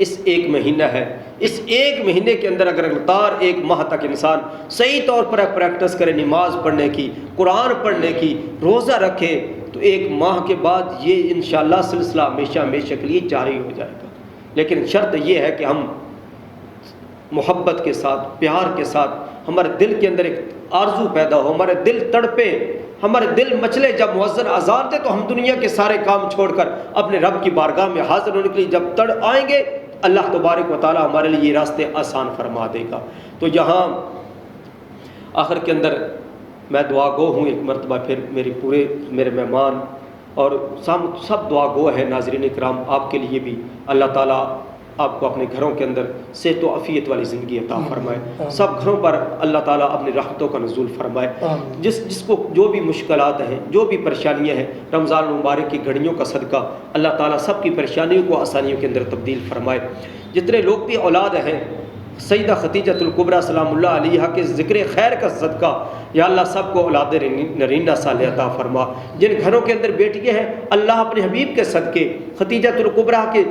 S3: اس ایک مہینہ ہے، اس ایک مہینے کے اندر اگر لگاتار ایک ماہ تک انسان صحیح طور پر پریکٹس کرے نماز پڑھنے کی، قرآن پڑھنے کی، روزہ رکھے، تو ایک ماہ کے بعد یہ انشاءاللہ سلسلہ ہمیشہ ہمیشہ کے لیے جاری ہو جائے گا۔ لیکن شرط یہ ہے کہ ہم محبت کے ساتھ، پیار کے ساتھ، ہمارے دل کے اندر ایک آرزو پیدا ہو، ہمارے دل تڑپے، ہمارے دل مچلے۔ جب مؤذن اذان دے تو ہم دنیا کے سارے کام چھوڑ کر اپنے رب کی بارگاہ میں حاضر ہونے کے لیے جب تڑ آئیں گے، اللہ تبارک و تعالی ہمارے لیے یہ راستے آسان فرما دے گا۔ تو یہاں آخر کے اندر میں دعا گو ہوں، ایک مرتبہ پھر میرے مہمان اور سب دعا گو ہیں۔ ناظرین کرام، آپ کے لیے بھی اللہ تعالیٰ آپ کو اپنے گھروں کے اندر صحت و عافیت والی زندگی عطا فرمائے، سب گھروں پر اللہ تعالیٰ اپنی رحمتوں کا نزول فرمائے۔ جس کو جو بھی مشکلات ہیں، جو بھی پریشانیاں ہیں، رمضان المبارک کی گھڑیوں کا صدقہ اللہ تعالیٰ سب کی پریشانیوں کو آسانیوں کے اندر تبدیل فرمائے۔ جتنے لوگ بھی اولاد ہیں، سیدہ خدیجۃ الکبریٰ سلام اللہ علیہا کے ذکر خیر کا صدقہ یا اللہ سب کو اولاد نرینہ صالحہ عطا فرما۔ جن گھروں کے اندر بیٹیاں ہیں، اللہ اپنے حبیب کے صدقے، خدیجۃ الکبریٰ کے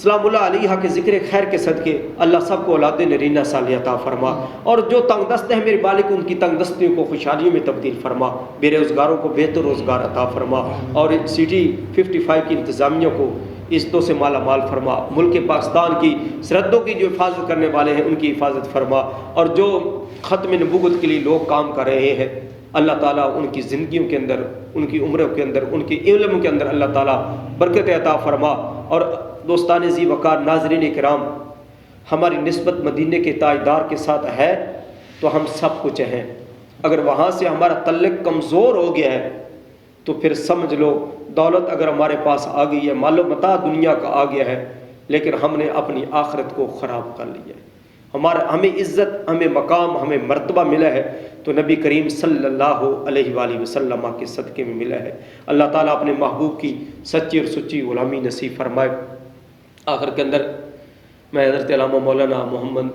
S3: سلام اللہ علیہا کے ذکر خیر کے صدقے اللہ سب کو اولاد نرینہ صالحہ عطا فرما۔ اور جو تنگ دست ہیں میرے مالک، ان کی تنگ دستیوں کو خوشحالیوں میں تبدیل فرما، بے روزگاروں کو بہتر روزگار عطا فرما، اور سٹی 55 کی انتظامیہ کو عزتوں سے مالا مال فرما۔ ملک پاکستان کی سرحدوں کی جو حفاظت کرنے والے ہیں ان کی حفاظت فرما، اور جو ختم نبوت کے لیے لوگ کام کر رہے ہیں اللہ تعالیٰ ان کی زندگیوں کے اندر، ان کی عمروں کے اندر، ان کے علم کے اندر اللہ تعالیٰ برکت عطا فرما۔ اور دوستان ذی وقار، ناظرین کرام، ہماری نسبت مدینے کے تاجدار کے ساتھ ہے تو ہم سب کچھ ہیں۔ اگر وہاں سے ہمارا تعلق کمزور ہو گیا ہے تو پھر سمجھ لو دولت اگر ہمارے پاس آ گئی ہے، مال و متاع دنیا کا آ گیا ہے، لیکن ہم نے اپنی آخرت کو خراب کر لیا ہے۔ ہمیں عزت، ہمیں مقام، ہمیں مرتبہ ملا ہے تو نبی کریم صلی اللہ علیہ وآلہ وسلم کے صدقے میں ملا ہے۔ اللہ تعالیٰ اپنے محبوب کی سچی اور سچی غلامی نصیب فرمائے۔ آخر کے اندر میں حضرت علامہ مولانا محمد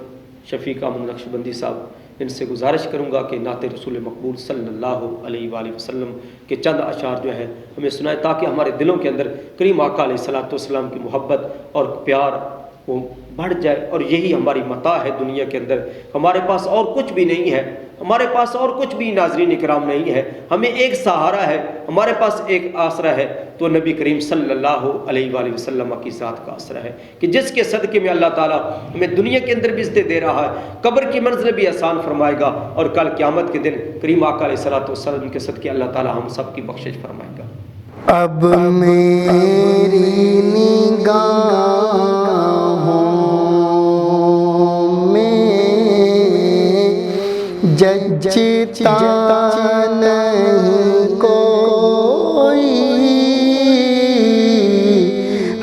S3: شفیق احمد نقشبندی صاحب ان سے گزارش کروں گا کہ نعت رسول مقبول صلی اللہ علیہ وآلہ وسلم کے چند اشعار جو ہیں ہمیں سنائے، تاکہ ہمارے دلوں کے اندر کریم آقا علیہ الصلوۃ والسلام کی محبت اور پیار وہ بڑھ جائے۔ اور یہی ہماری متاع ہے دنیا کے اندر۔ ہمارے پاس اور کچھ بھی نہیں ہے، ہمارے پاس اور کچھ بھی ناظرین کرام نہیں ہے، ہمیں ایک سہارا ہے، ہمارے پاس ایک آسرا ہے، تو نبی کریم صلی اللہ علیہ وآلہ وسلم کی ذات کا آسرا ہے، کہ جس کے صدقے میں اللہ تعالیٰ ہمیں دنیا کے اندر بھی عزتیں دے رہا ہے، قبر کی منزل بھی آسان فرمائے گا، اور کل قیامت کے دن کریم آقا علیہ الصلوۃ والسلام کے صدقے اللہ تعالیٰ ہم سب کی بخشش فرمائے گا۔
S2: اب میری نگاہوں جچتا نہیں کوئی،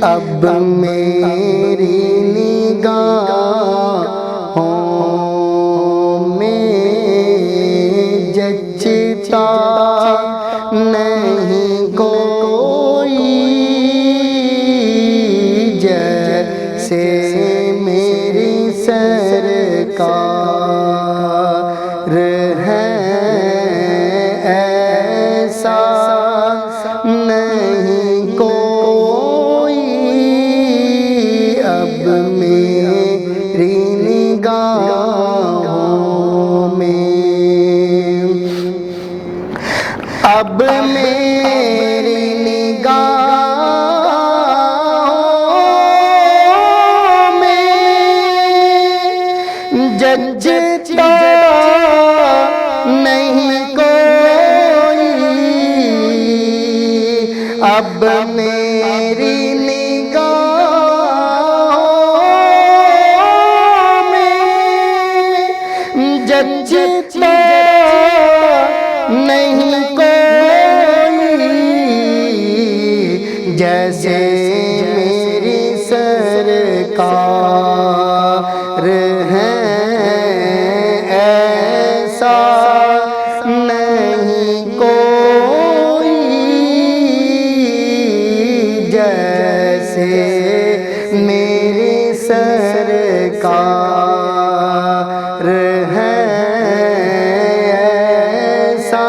S2: اب میری نگاہوں میں جچتا نہیں کوئی، جیسے میری سرکار ہے ایسا نہیں کوئی، اب میری نگاہوں میں، اب میری نگاہوں میں جچتا نہیں کوئی، اب میری نگاہوں میں جچتا نہیں کوئی، جیسے میری سرکار ہے ایسا نہیں کوئی، جیسے میری سرکار ہے ایسا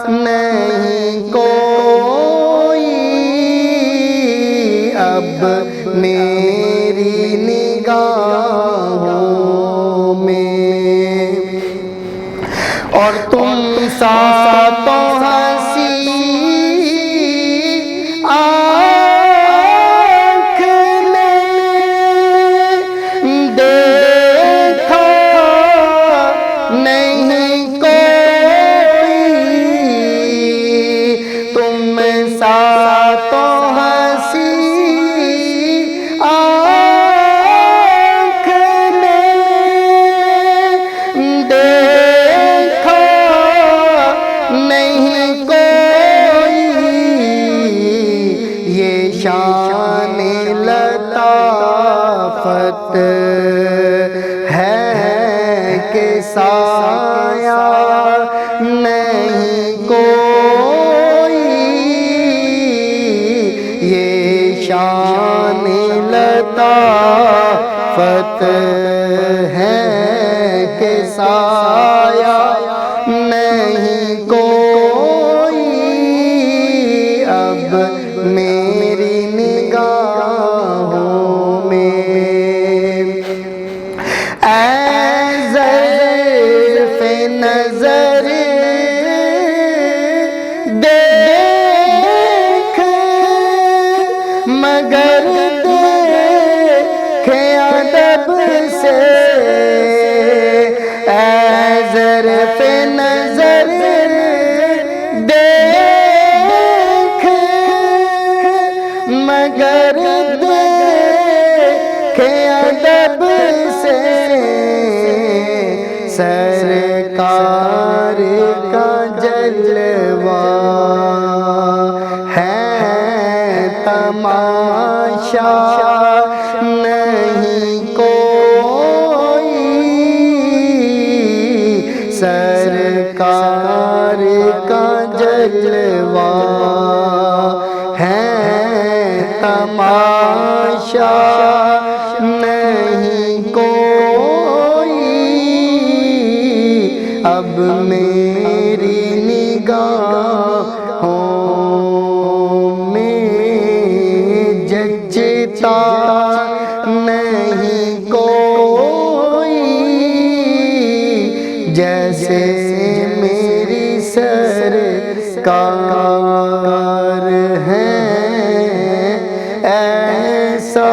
S2: نہیں کوئی، اب میری اور تم سا تو ہنسی آنکھ نے دیکھا نہیں کوئی، تم سا تو ہنسی آنکھ نے دیکھا نہیں کوئی، یہ شان لطافت ہے کہ سایہ نہیں کوئی، یہ شان لطافت ہے کہ سایہ نہیں کوئی، اب میری نگاہوں میں اے ظرف نظر دیکھ، مگر دیکھے ادب سے، اے ظرف نظر دیکھ، مگر دیکھے ادب سے، سرکار کا جلوہ ہے تماشا نہیں کوئی، سرکار کا جلوہ ہے تماشا نہیں کوئی، اب میری نگاہوں میں جچتا نہیں کوئی، جیسے میری سرکار ہے ایسا